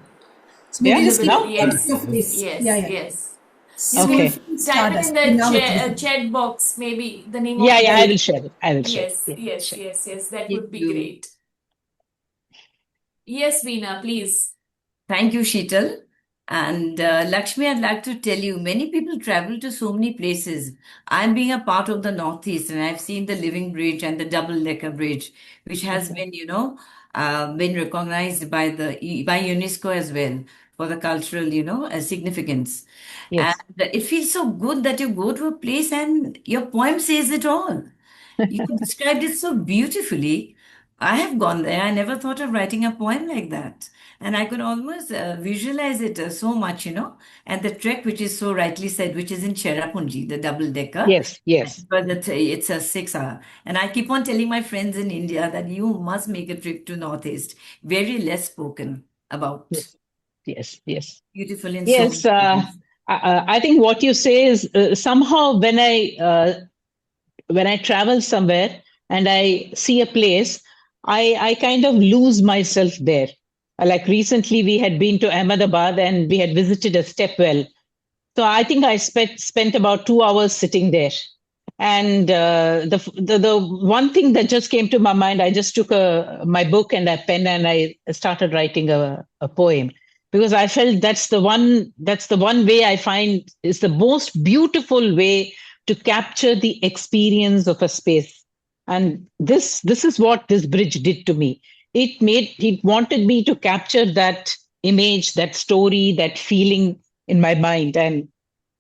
So maybe Yeah, just keep now? it Yes, your face. yes, Yeah. yes. You Okay. can type it in Okay, the now it's visible. chat box, maybe the name Yeah, of yeah, the I will share it. I will share it. Yes, Yeah, yes, sure. yes, yes. That Thank would be you. great. Yes, Veena, please. Thank you, Sheettal. And Lakshmi, I'd like to tell you, many people travel to so many places. I'm being a part of the Northeast, and I've seen the Living Bridge and the Double-Decker Bridge, which has Okay. been, been recognized by by UNESCO as well for the cultural, significance. Yes. And it feels so good that you go to a place and your poem says it all. You described it so beautifully. I have gone there. I never thought of writing a poem like that. And I could almost visualize it so much. And the trek, which is so rightly said, which is in Cherrapunji, the double decker. Yes, yes. But it's a 6 hour. And I keep on telling my friends in India that you must make a trip to Northeast. Very less spoken about. Yes, yes, yes. Beautiful in so Yes, many ways. I think what you say is somehow when I travel somewhere and I see a place, I kind of lose myself there. Like recently, we had been to Ahmedabad and we had visited a step well. So I think I spent about 2 hours sitting there. And the one thing that just came to my mind, I just took my book and a pen and I started writing a poem. because I felt that's the one way I find is the most beautiful way to capture the experience of a space. And this is what this bridge did to me. It wanted me to capture that image, that story, that feeling in my mind. And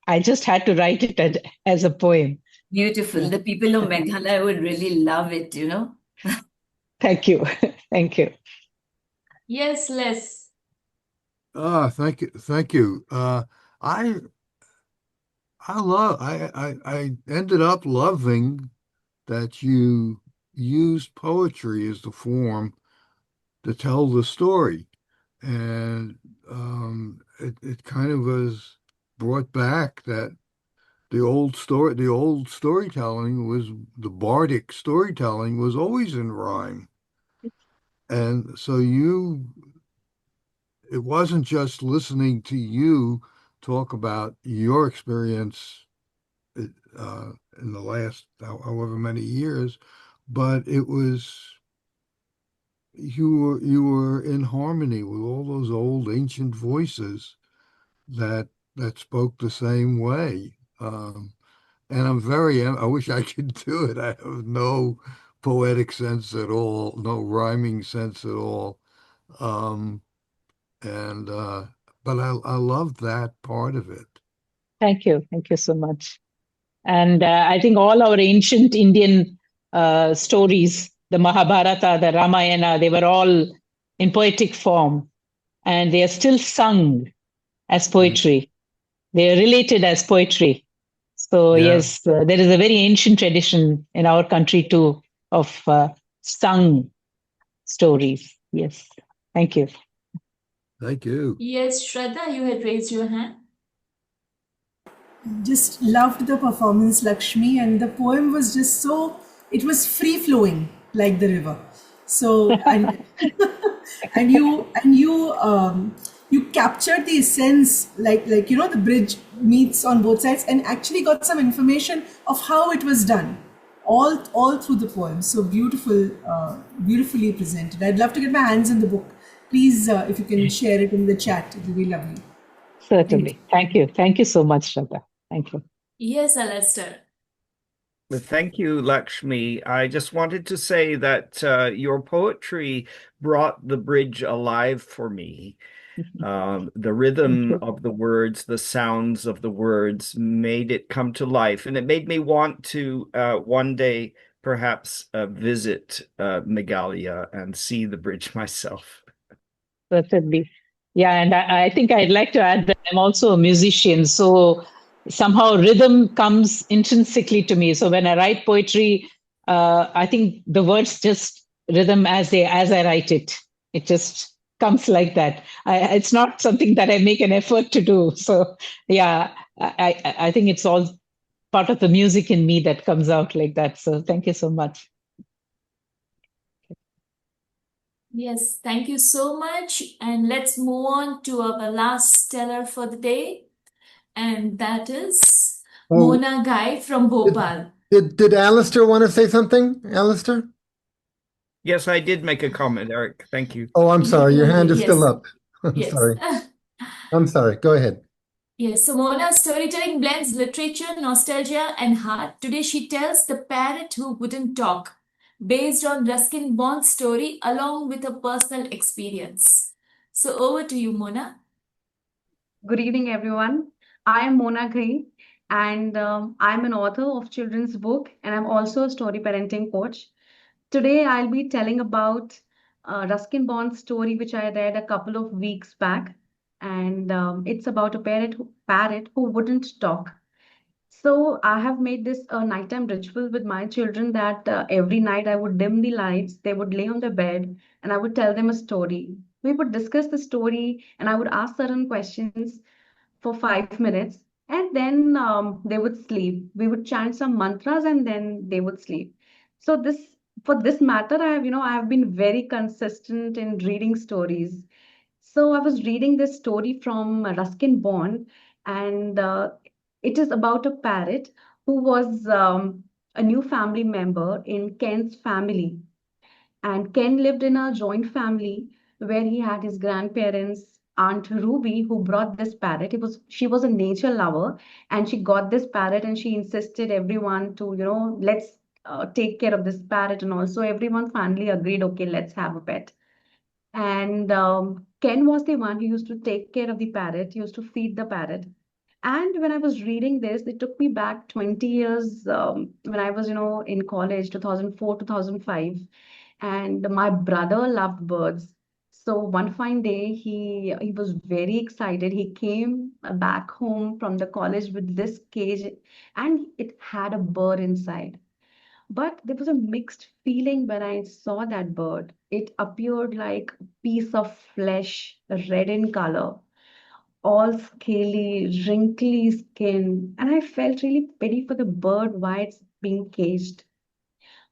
I just had to write it as a poem. Beautiful. Yeah. The people of Meghalaya would really love it, you know. Thank you. Thank you. Yes, Les. Thank you, thank you. I I ended up loving that you used poetry as the form to tell the story, and it kind of was brought back that the old storytelling was the bardic storytelling was always in rhyme, and so it wasn't just listening to you talk about your experience in the last however many years, but it was you were in harmony with all those old ancient voices that spoke the same way. And I wish I could do it. I have no poetic sense at all, no rhyming sense at all. Um, and but I love that part of it. Thank you. Thank you so much. And I think all our ancient Indian stories, the Mahabharata, the Ramayana, they were all in poetic form, and they are still sung as poetry. They are related as poetry. So Yeah. yes, there is a very ancient tradition in our country too of sung stories. Yes. Thank you. Thank you. Yes, Shraddha, you had raised your hand. Just loved the performance, Lakshmi, and the poem was just so, it was free flowing like the river. So, and you captured the essence, like the bridge meets on both sides, and actually got some information of how it was done, all through the poem. So beautiful, beautifully presented. I'd love to get my hands on the book. Please, if you can share it in the chat, it will be lovely. Certainly. Thank you. Thank you so much, Shraddha. Thank you. Yes, Alastair. Thank you, Lakshmi. I just wanted to say that your poetry brought the bridge alive for me. The rhythm of the words, the sounds of the words made it come to life. And it made me want to one day perhaps visit Meghalaya and see the bridge myself. Certainly. Yeah, and I think I'd like to add that I'm also a musician. So somehow rhythm comes intrinsically to me. So when I write poetry, I think the words just rhythm as I write it. It just comes like that. It's not something that I make an effort to do. So yeah, I think it's all part of the music in me that comes out like that. So thank you so much. Yes, thank you so much. And let's move on to our last stellar for the day. And that is Mona Ghai from Bhopal. Did Alistair want to say something? Alistair? Yes, I did make a comment, Eric. Thank you. Oh, I'm sorry. Your hand is still Yes. up. I'm Yes. sorry. I'm sorry. Go ahead. Yes, so Mona's storytelling blends literature, nostalgia, and heart. Today she tells The Parrot Who Wouldn't Talk, based on Ruskin Bond's story along with her personal experience. So over to you, Mona. Good evening, everyone. I am Mona Ghai, and I'm an author of children's book, and I'm also a story parenting coach. Today, I'll be telling about Ruskin Bond's story, which I read a couple of weeks back, and it's about a parrot who wouldn't talk. So I have made this a nighttime ritual with my children that every night I would dim the lights, they would lay on the bed, and I would tell them a story. We would discuss the story, and I would ask certain questions for 5 minutes, and then they would sleep. We would chant some mantras, and then they would sleep. So for this matter, I have been very consistent in reading stories. So I was reading this story from Ruskin Bond, and it is about a parrot who was a new family member in Ken's family. And Ken lived in a joint family where he had his grandparents, Aunt Ruby who brought this parrot. She was a nature lover, and she got this parrot, and she insisted everyone to, let's take care of this parrot, and also everyone finally agreed, okay, let's have a pet. And Ken was the one who used to take care of the parrot, used to feed the parrot. And when I was reading this, it took me back 20 years when I was, in college, 2004, 2005. And my brother loved birds. So one fine day, he was very excited. He came back home from the college with this cage, and it had a bird inside. But there was a mixed feeling when I saw that bird. It appeared like a piece of flesh, red in color, all scaly, wrinkly skin, and I felt really pity for the bird why it's being caged.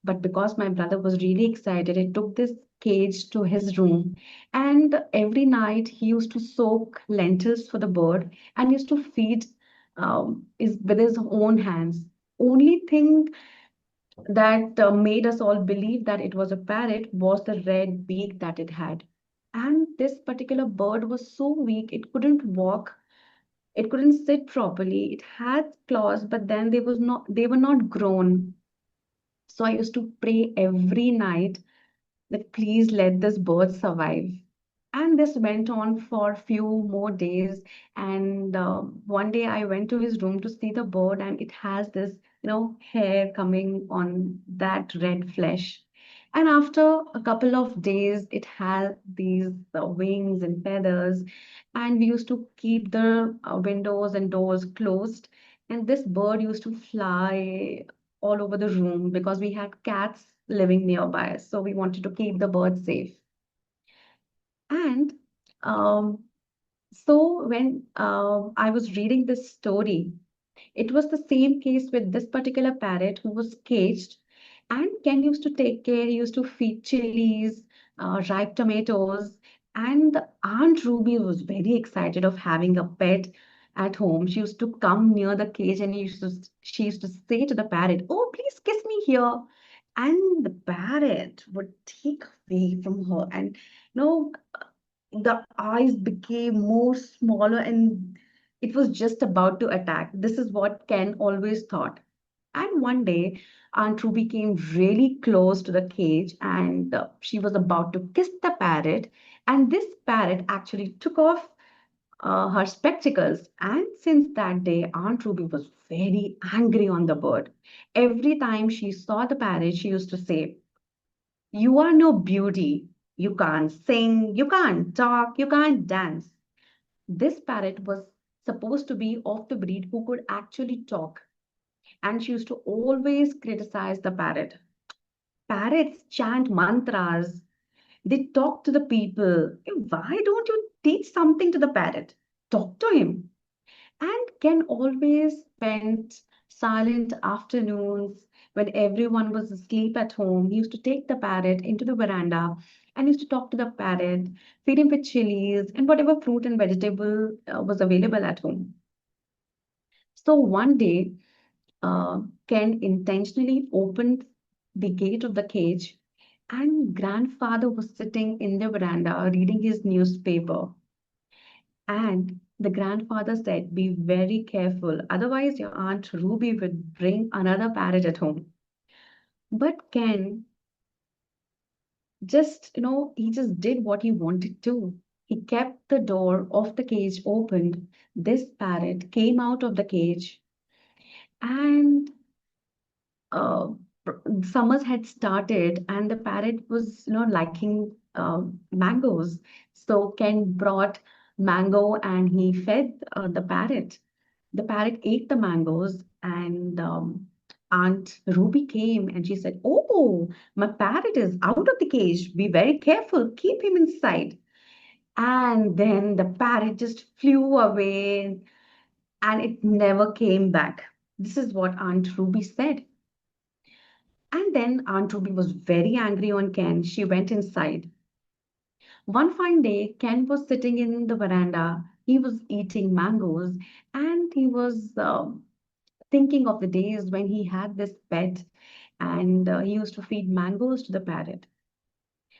But because my brother was really excited, he took this cage to his room, and every night he used to soak lentils for the bird and used to feed with his own hands. Only thing that made us all believe that it was a parrot was the red beak that it had. And this particular bird was so weak, it couldn't walk, it couldn't sit properly. It had claws, but then they were not grown. So I used to pray every night that please let this bird survive. And this went on for a few more days. And one day I went to his room to see the bird, and it has this, hair coming on that red flesh. And after a couple of days, it had these wings and feathers. And we used to keep the windows and doors closed. And this bird used to fly all over the room because we had cats living nearby. So we wanted to keep the bird safe. And um, so when I was reading this story, it was the same case with this particular parrot who was caged. And Ken used to take care, he used to feed chilies, ripe tomatoes. And Aunt Ruby was very excited of having a pet at home. She used to come near the cage, and she used to say to the parrot, "Oh, please kiss me here." And the parrot would take away from her. And the eyes became more smaller, and it was just about to attack. This is what Ken always thought. And one day, Aunt Ruby came really close to the cage, and she was about to kiss the parrot. And this parrot actually took off her spectacles. And since that day, Aunt Ruby was very angry on the bird. Every time she saw the parrot, she used to say, "You are no beauty. You can't sing, you can't talk, you can't dance." This parrot was supposed to be of the breed who could actually talk, and she used to always criticize the parrot. Parrots chant mantras, they talk to the people. Why don't you teach something to the parrot? Talk to him. And Ken always spent silent afternoons when everyone was asleep at home. He used to take the parrot into the veranda and used to talk to the parrot, feed him with chilies and whatever fruit and vegetable was available at home. So one day, Ken intentionally opened the gate of the cage, and grandfather was sitting in the veranda reading his newspaper. And the grandfather said, "Be very careful, otherwise, your Aunt Ruby would bring another parrot at home." But Ken he just did what he wanted to. He kept the door of the cage opened. This parrot came out of the cage, and uh, summers had started, and the parrot was liking mangoes. So Ken brought mango, and he fed the parrot. The parrot ate the mangoes, and Aunt Ruby came and she said, "Oh, my parrot is out of the cage. Be very careful. Keep him inside." And then the parrot just flew away, and it never came back. This is what Aunt Ruby said. And then Aunt Ruby was very angry on Ken. She went inside. One fine day, Ken was sitting in the veranda. He was eating mangoes, and he was thinking of the days when he had this pet, and he used to feed mangoes to the parrot.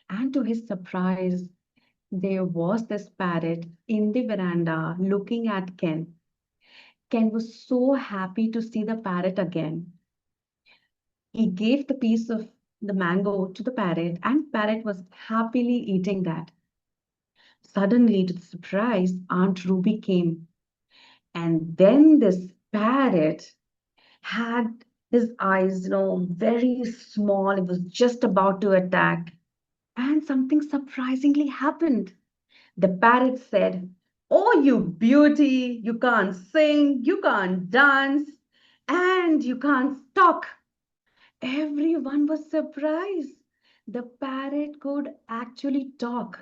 And to his surprise, there was this parrot in the veranda looking at Ken. Ken was so happy to see the parrot again. He gave the piece of the mango to the parrot, and parrot was happily eating that. Suddenly, to the surprise, Aunt Ruby came. And then this parrot had his eyes, very small. It was just about to attack. And something surprisingly happened. The parrot said, "Oh, you beauty, you can't sing, you can't dance, and you can't talk." Everyone was surprised. The parrot could actually talk.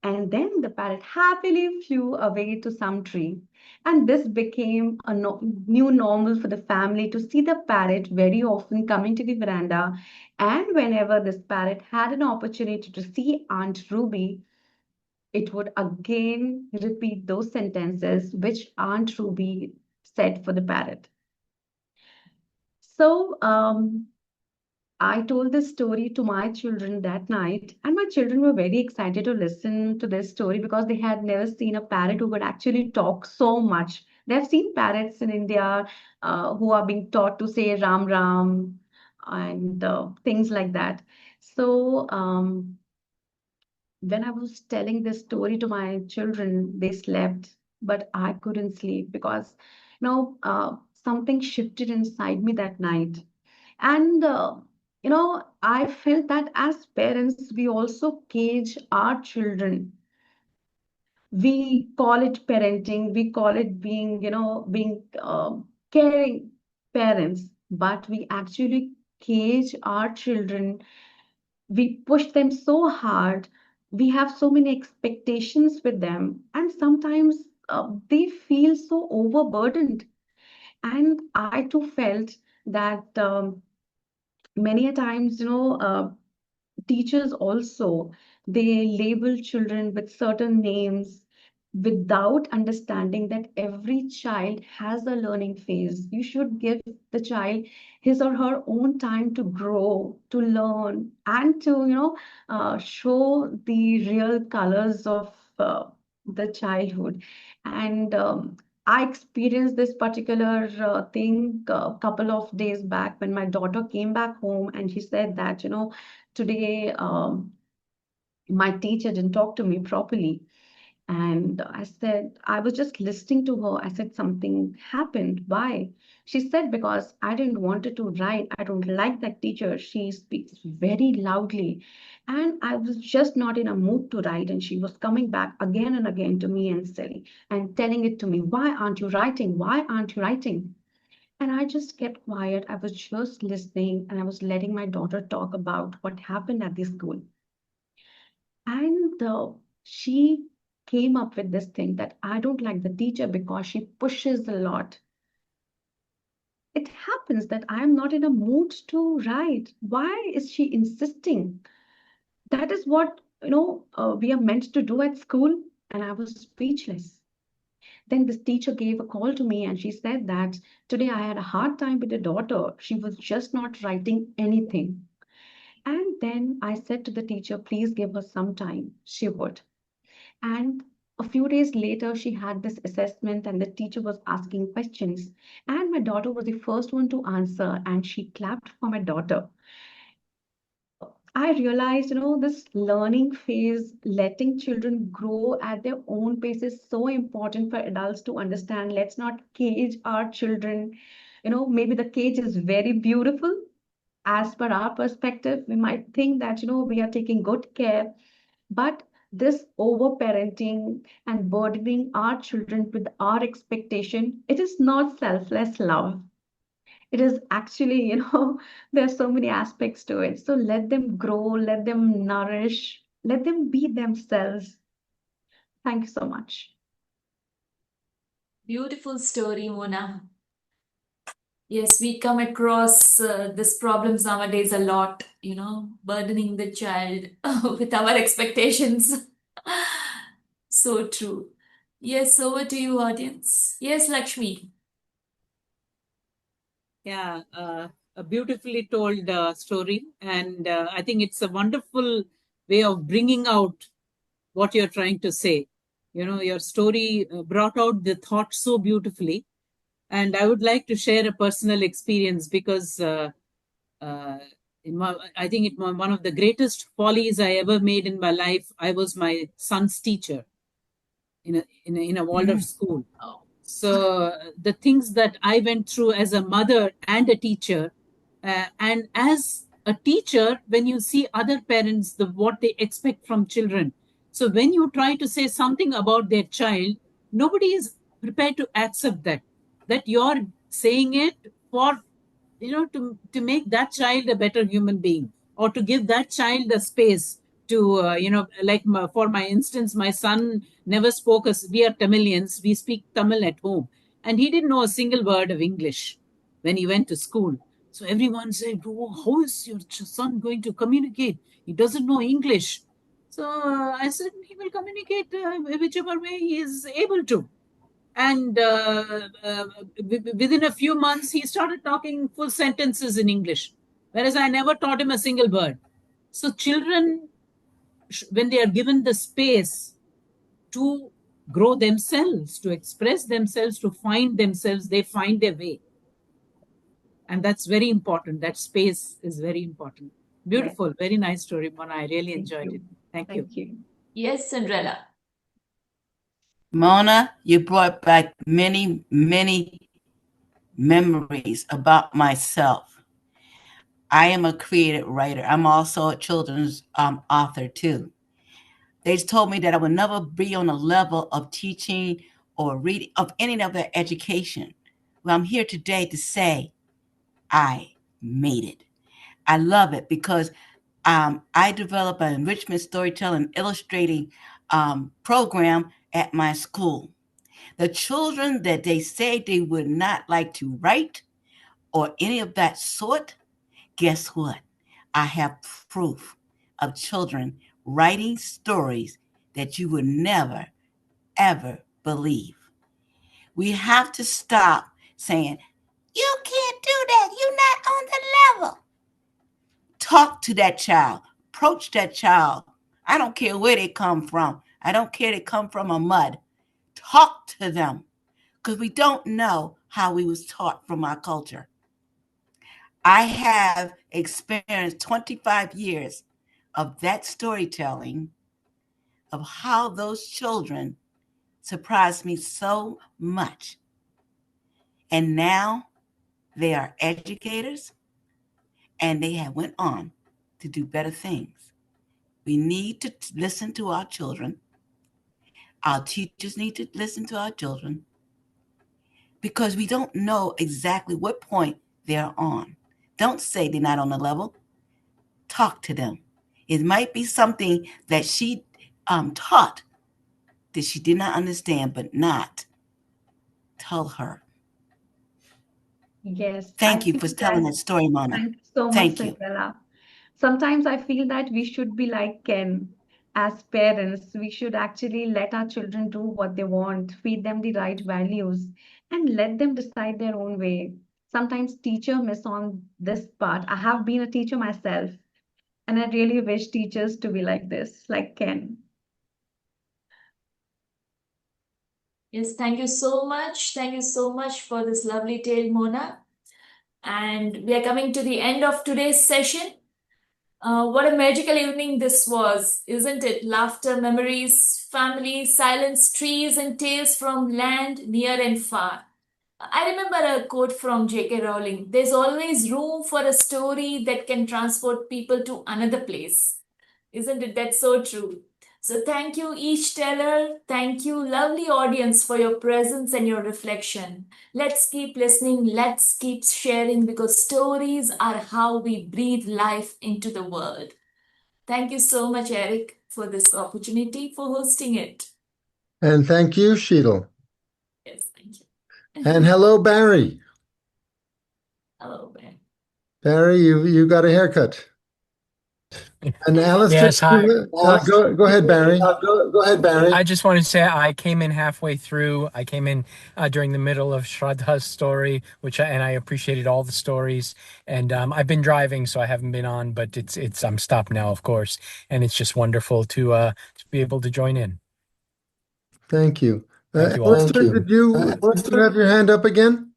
And then the parrot happily flew away to some tree. And this became a new normal for the family to see the parrot very often coming to the veranda. And whenever this parrot had an opportunity to see Aunt Ruby, it would again repeat those sentences which Aunt Ruby said for the parrot. So, I told this story to my children that night, and my children were very excited to listen to this story because they had never seen a parrot who could actually talk so much. They've seen parrots in India who are being taught to say Ram Ram and things like that. So, when I was telling this story to my children, they slept, but I couldn't sleep because, something shifted inside me that night. And, I felt that as parents, we also cage our children. We call it parenting, we call it being caring parents, but we actually cage our children. We push them so hard. We have so many expectations with them, and sometimes they feel so overburdened. And I too felt that many a times, teachers also, they label children with certain names without understanding that every child has a learning phase. You should give the child his or her own time to grow, to learn, and to show the real colors of the childhood. And I experienced this particular thing a couple of days back when my daughter came back home and she said that, today my teacher didn't talk to me properly. And I said, I was just listening to her. I said, something happened. Why? She said, because I didn't want her to write. I don't like that teacher. She speaks very loudly. And I was just not in a mood to write. And she was coming back again and again to me and saying, and telling it to me, why aren't you writing? Why aren't you writing? And I just kept quiet. I was just listening and I was letting my daughter talk about what happened at the school. And she came up with this thing that I don't like the teacher because she pushes a lot. It happens that I'm not in a mood to write. Why is she insisting? That is what, we are meant to do at school. And I was speechless. Then this teacher gave a call to me and she said that today I had a hard time with the daughter. She was just not writing anything. And then I said to the teacher, please give her some time. She would. And a few days later, she had this assessment, and the teacher was asking questions. And my daughter was the first one to answer, and she clapped for my daughter. I realized, this learning phase, letting children grow at their own pace is so important for adults to understand. Let's not cage our children. Maybe the cage is very beautiful. As per our perspective, we might think that, we are taking good care. But this over-parenting and burdening our children with our expectation, it is not selfless love. It is actually, there are so many aspects to it. So let them grow, let them nourish, let them be themselves. Thank you so much. Beautiful story, Mona. Yes, we come across this problems nowadays a lot, burdening the child with our expectations. So true. Yes, over to you, audience. Yes, Lakshmi. Yeah, a beautifully told story. And I think it's a wonderful way of bringing out what you're trying to say. Your story brought out the thought so beautifully. And I would like to share a personal experience because I think one of the greatest follies I ever made in my life, I was my son's teacher in a Waldorf school. So the things that I went through as a mother and a teacher, and as a teacher, when you see other parents, what they expect from children. So when you try to say something about their child, nobody is prepared to accept that you're saying it for to make that child a better human being, or to give that child a space to for my instance, my son never spoke us. We are Tamilians, we speak Tamil at home, and he didn't know a single word of English when he went to school. So everyone said, oh, how is your son going to communicate? He doesn't know English. So I said, he will communicate whichever way he is able to. And within a few months, he started talking full sentences in English, whereas I never taught him a single word. So children, when they are given the space to grow themselves, to express themselves, to find themselves, they find their way. And that's very important. That space is very important. Beautiful, yes. Very nice story, Mona. I really enjoyed it. Thank you. Yes, Cinderella. Mona, you brought back many, many memories about myself. I am a creative writer. I'm also a children's author too. They told me that I would never be on a level of teaching or reading of any other education. Well, I'm here today to say I made it. I love it because I developed an enrichment storytelling illustrating program at my school. The children that they say they would not like to write or any of that sort, guess what? I have proof of children writing stories that you would never, ever believe. We have to stop saying, you can't do that. You're not on the level. Talk to that child. Approach that child. I don't care where they come from. I don't care they come from a mud. Talk to them because we don't know how we was taught from our culture. I have experienced 25 years of that storytelling, of how those children surprised me so much. And now they are educators and they have went on to do better things. We need to listen to our children. Our teachers need to listen to our children because we don't know exactly what point they're on. Don't say they're not on the level. Talk to them. It might be something that she taught that she did not understand, but not tell her. Yes. Thank you for telling that story, Mona. Thank you so much, Cinderella. Sometimes I feel that we should be like Ken. As parents, we should actually let our children do what they want, feed them the right values, and let them decide their own way. Sometimes teachers miss on this part. I have been a teacher myself, and I really wish teachers to be like this, like Ken. Yes, thank you so much. Thank you so much for this lovely tale, Mona. And we are coming to the end of today's session. What a magical evening this was, isn't it? Laughter, memories, family, silence, trees, and tales from land near and far. I remember a quote from J.K. Rowling: there's always room for a story that can transport people to another place. Isn't it? That's so true. So thank you, each teller. Thank you, lovely audience, for your presence and your reflection. Let's keep listening. Let's keep sharing because stories are how we breathe life into the world. Thank you so much, Eric, for this opportunity for hosting it. And thank you, Sheettal. Yes, thank you. And hello, Barry. Hello, Barry. Barry, you got a haircut. And Alistair, Yes, hi. go ahead, Barry. Go ahead, Barry. I just wanted to say I came in halfway through. I came in during the middle of Shraddha's story, and I appreciated all the stories. And I've been driving, so I haven't been on, but I'm stopped now, of course. And it's just wonderful to be able to join in. Thank you. Thank you all. Alistair, did you have your hand up again?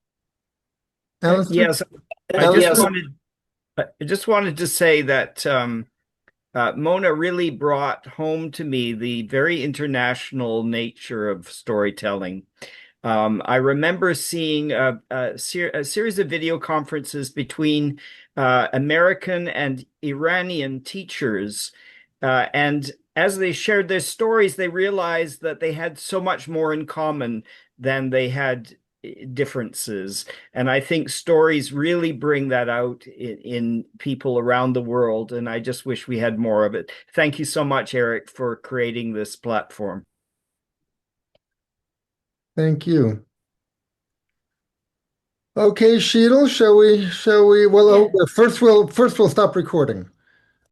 Alistair? Yes, I just wanted to say that Mona really brought home to me the very international nature of storytelling. I remember seeing a series of video conferences between American and Iranian teachers, and as they shared their stories, they realized that they had so much more in common than they had differences. And I think stories really bring that out in people around the world. And I just wish we had more of it. Thank you so much, Eric, for creating this platform. Thank you. Okay, Sheettal, shall we? Well, Yeah. first we'll stop recording.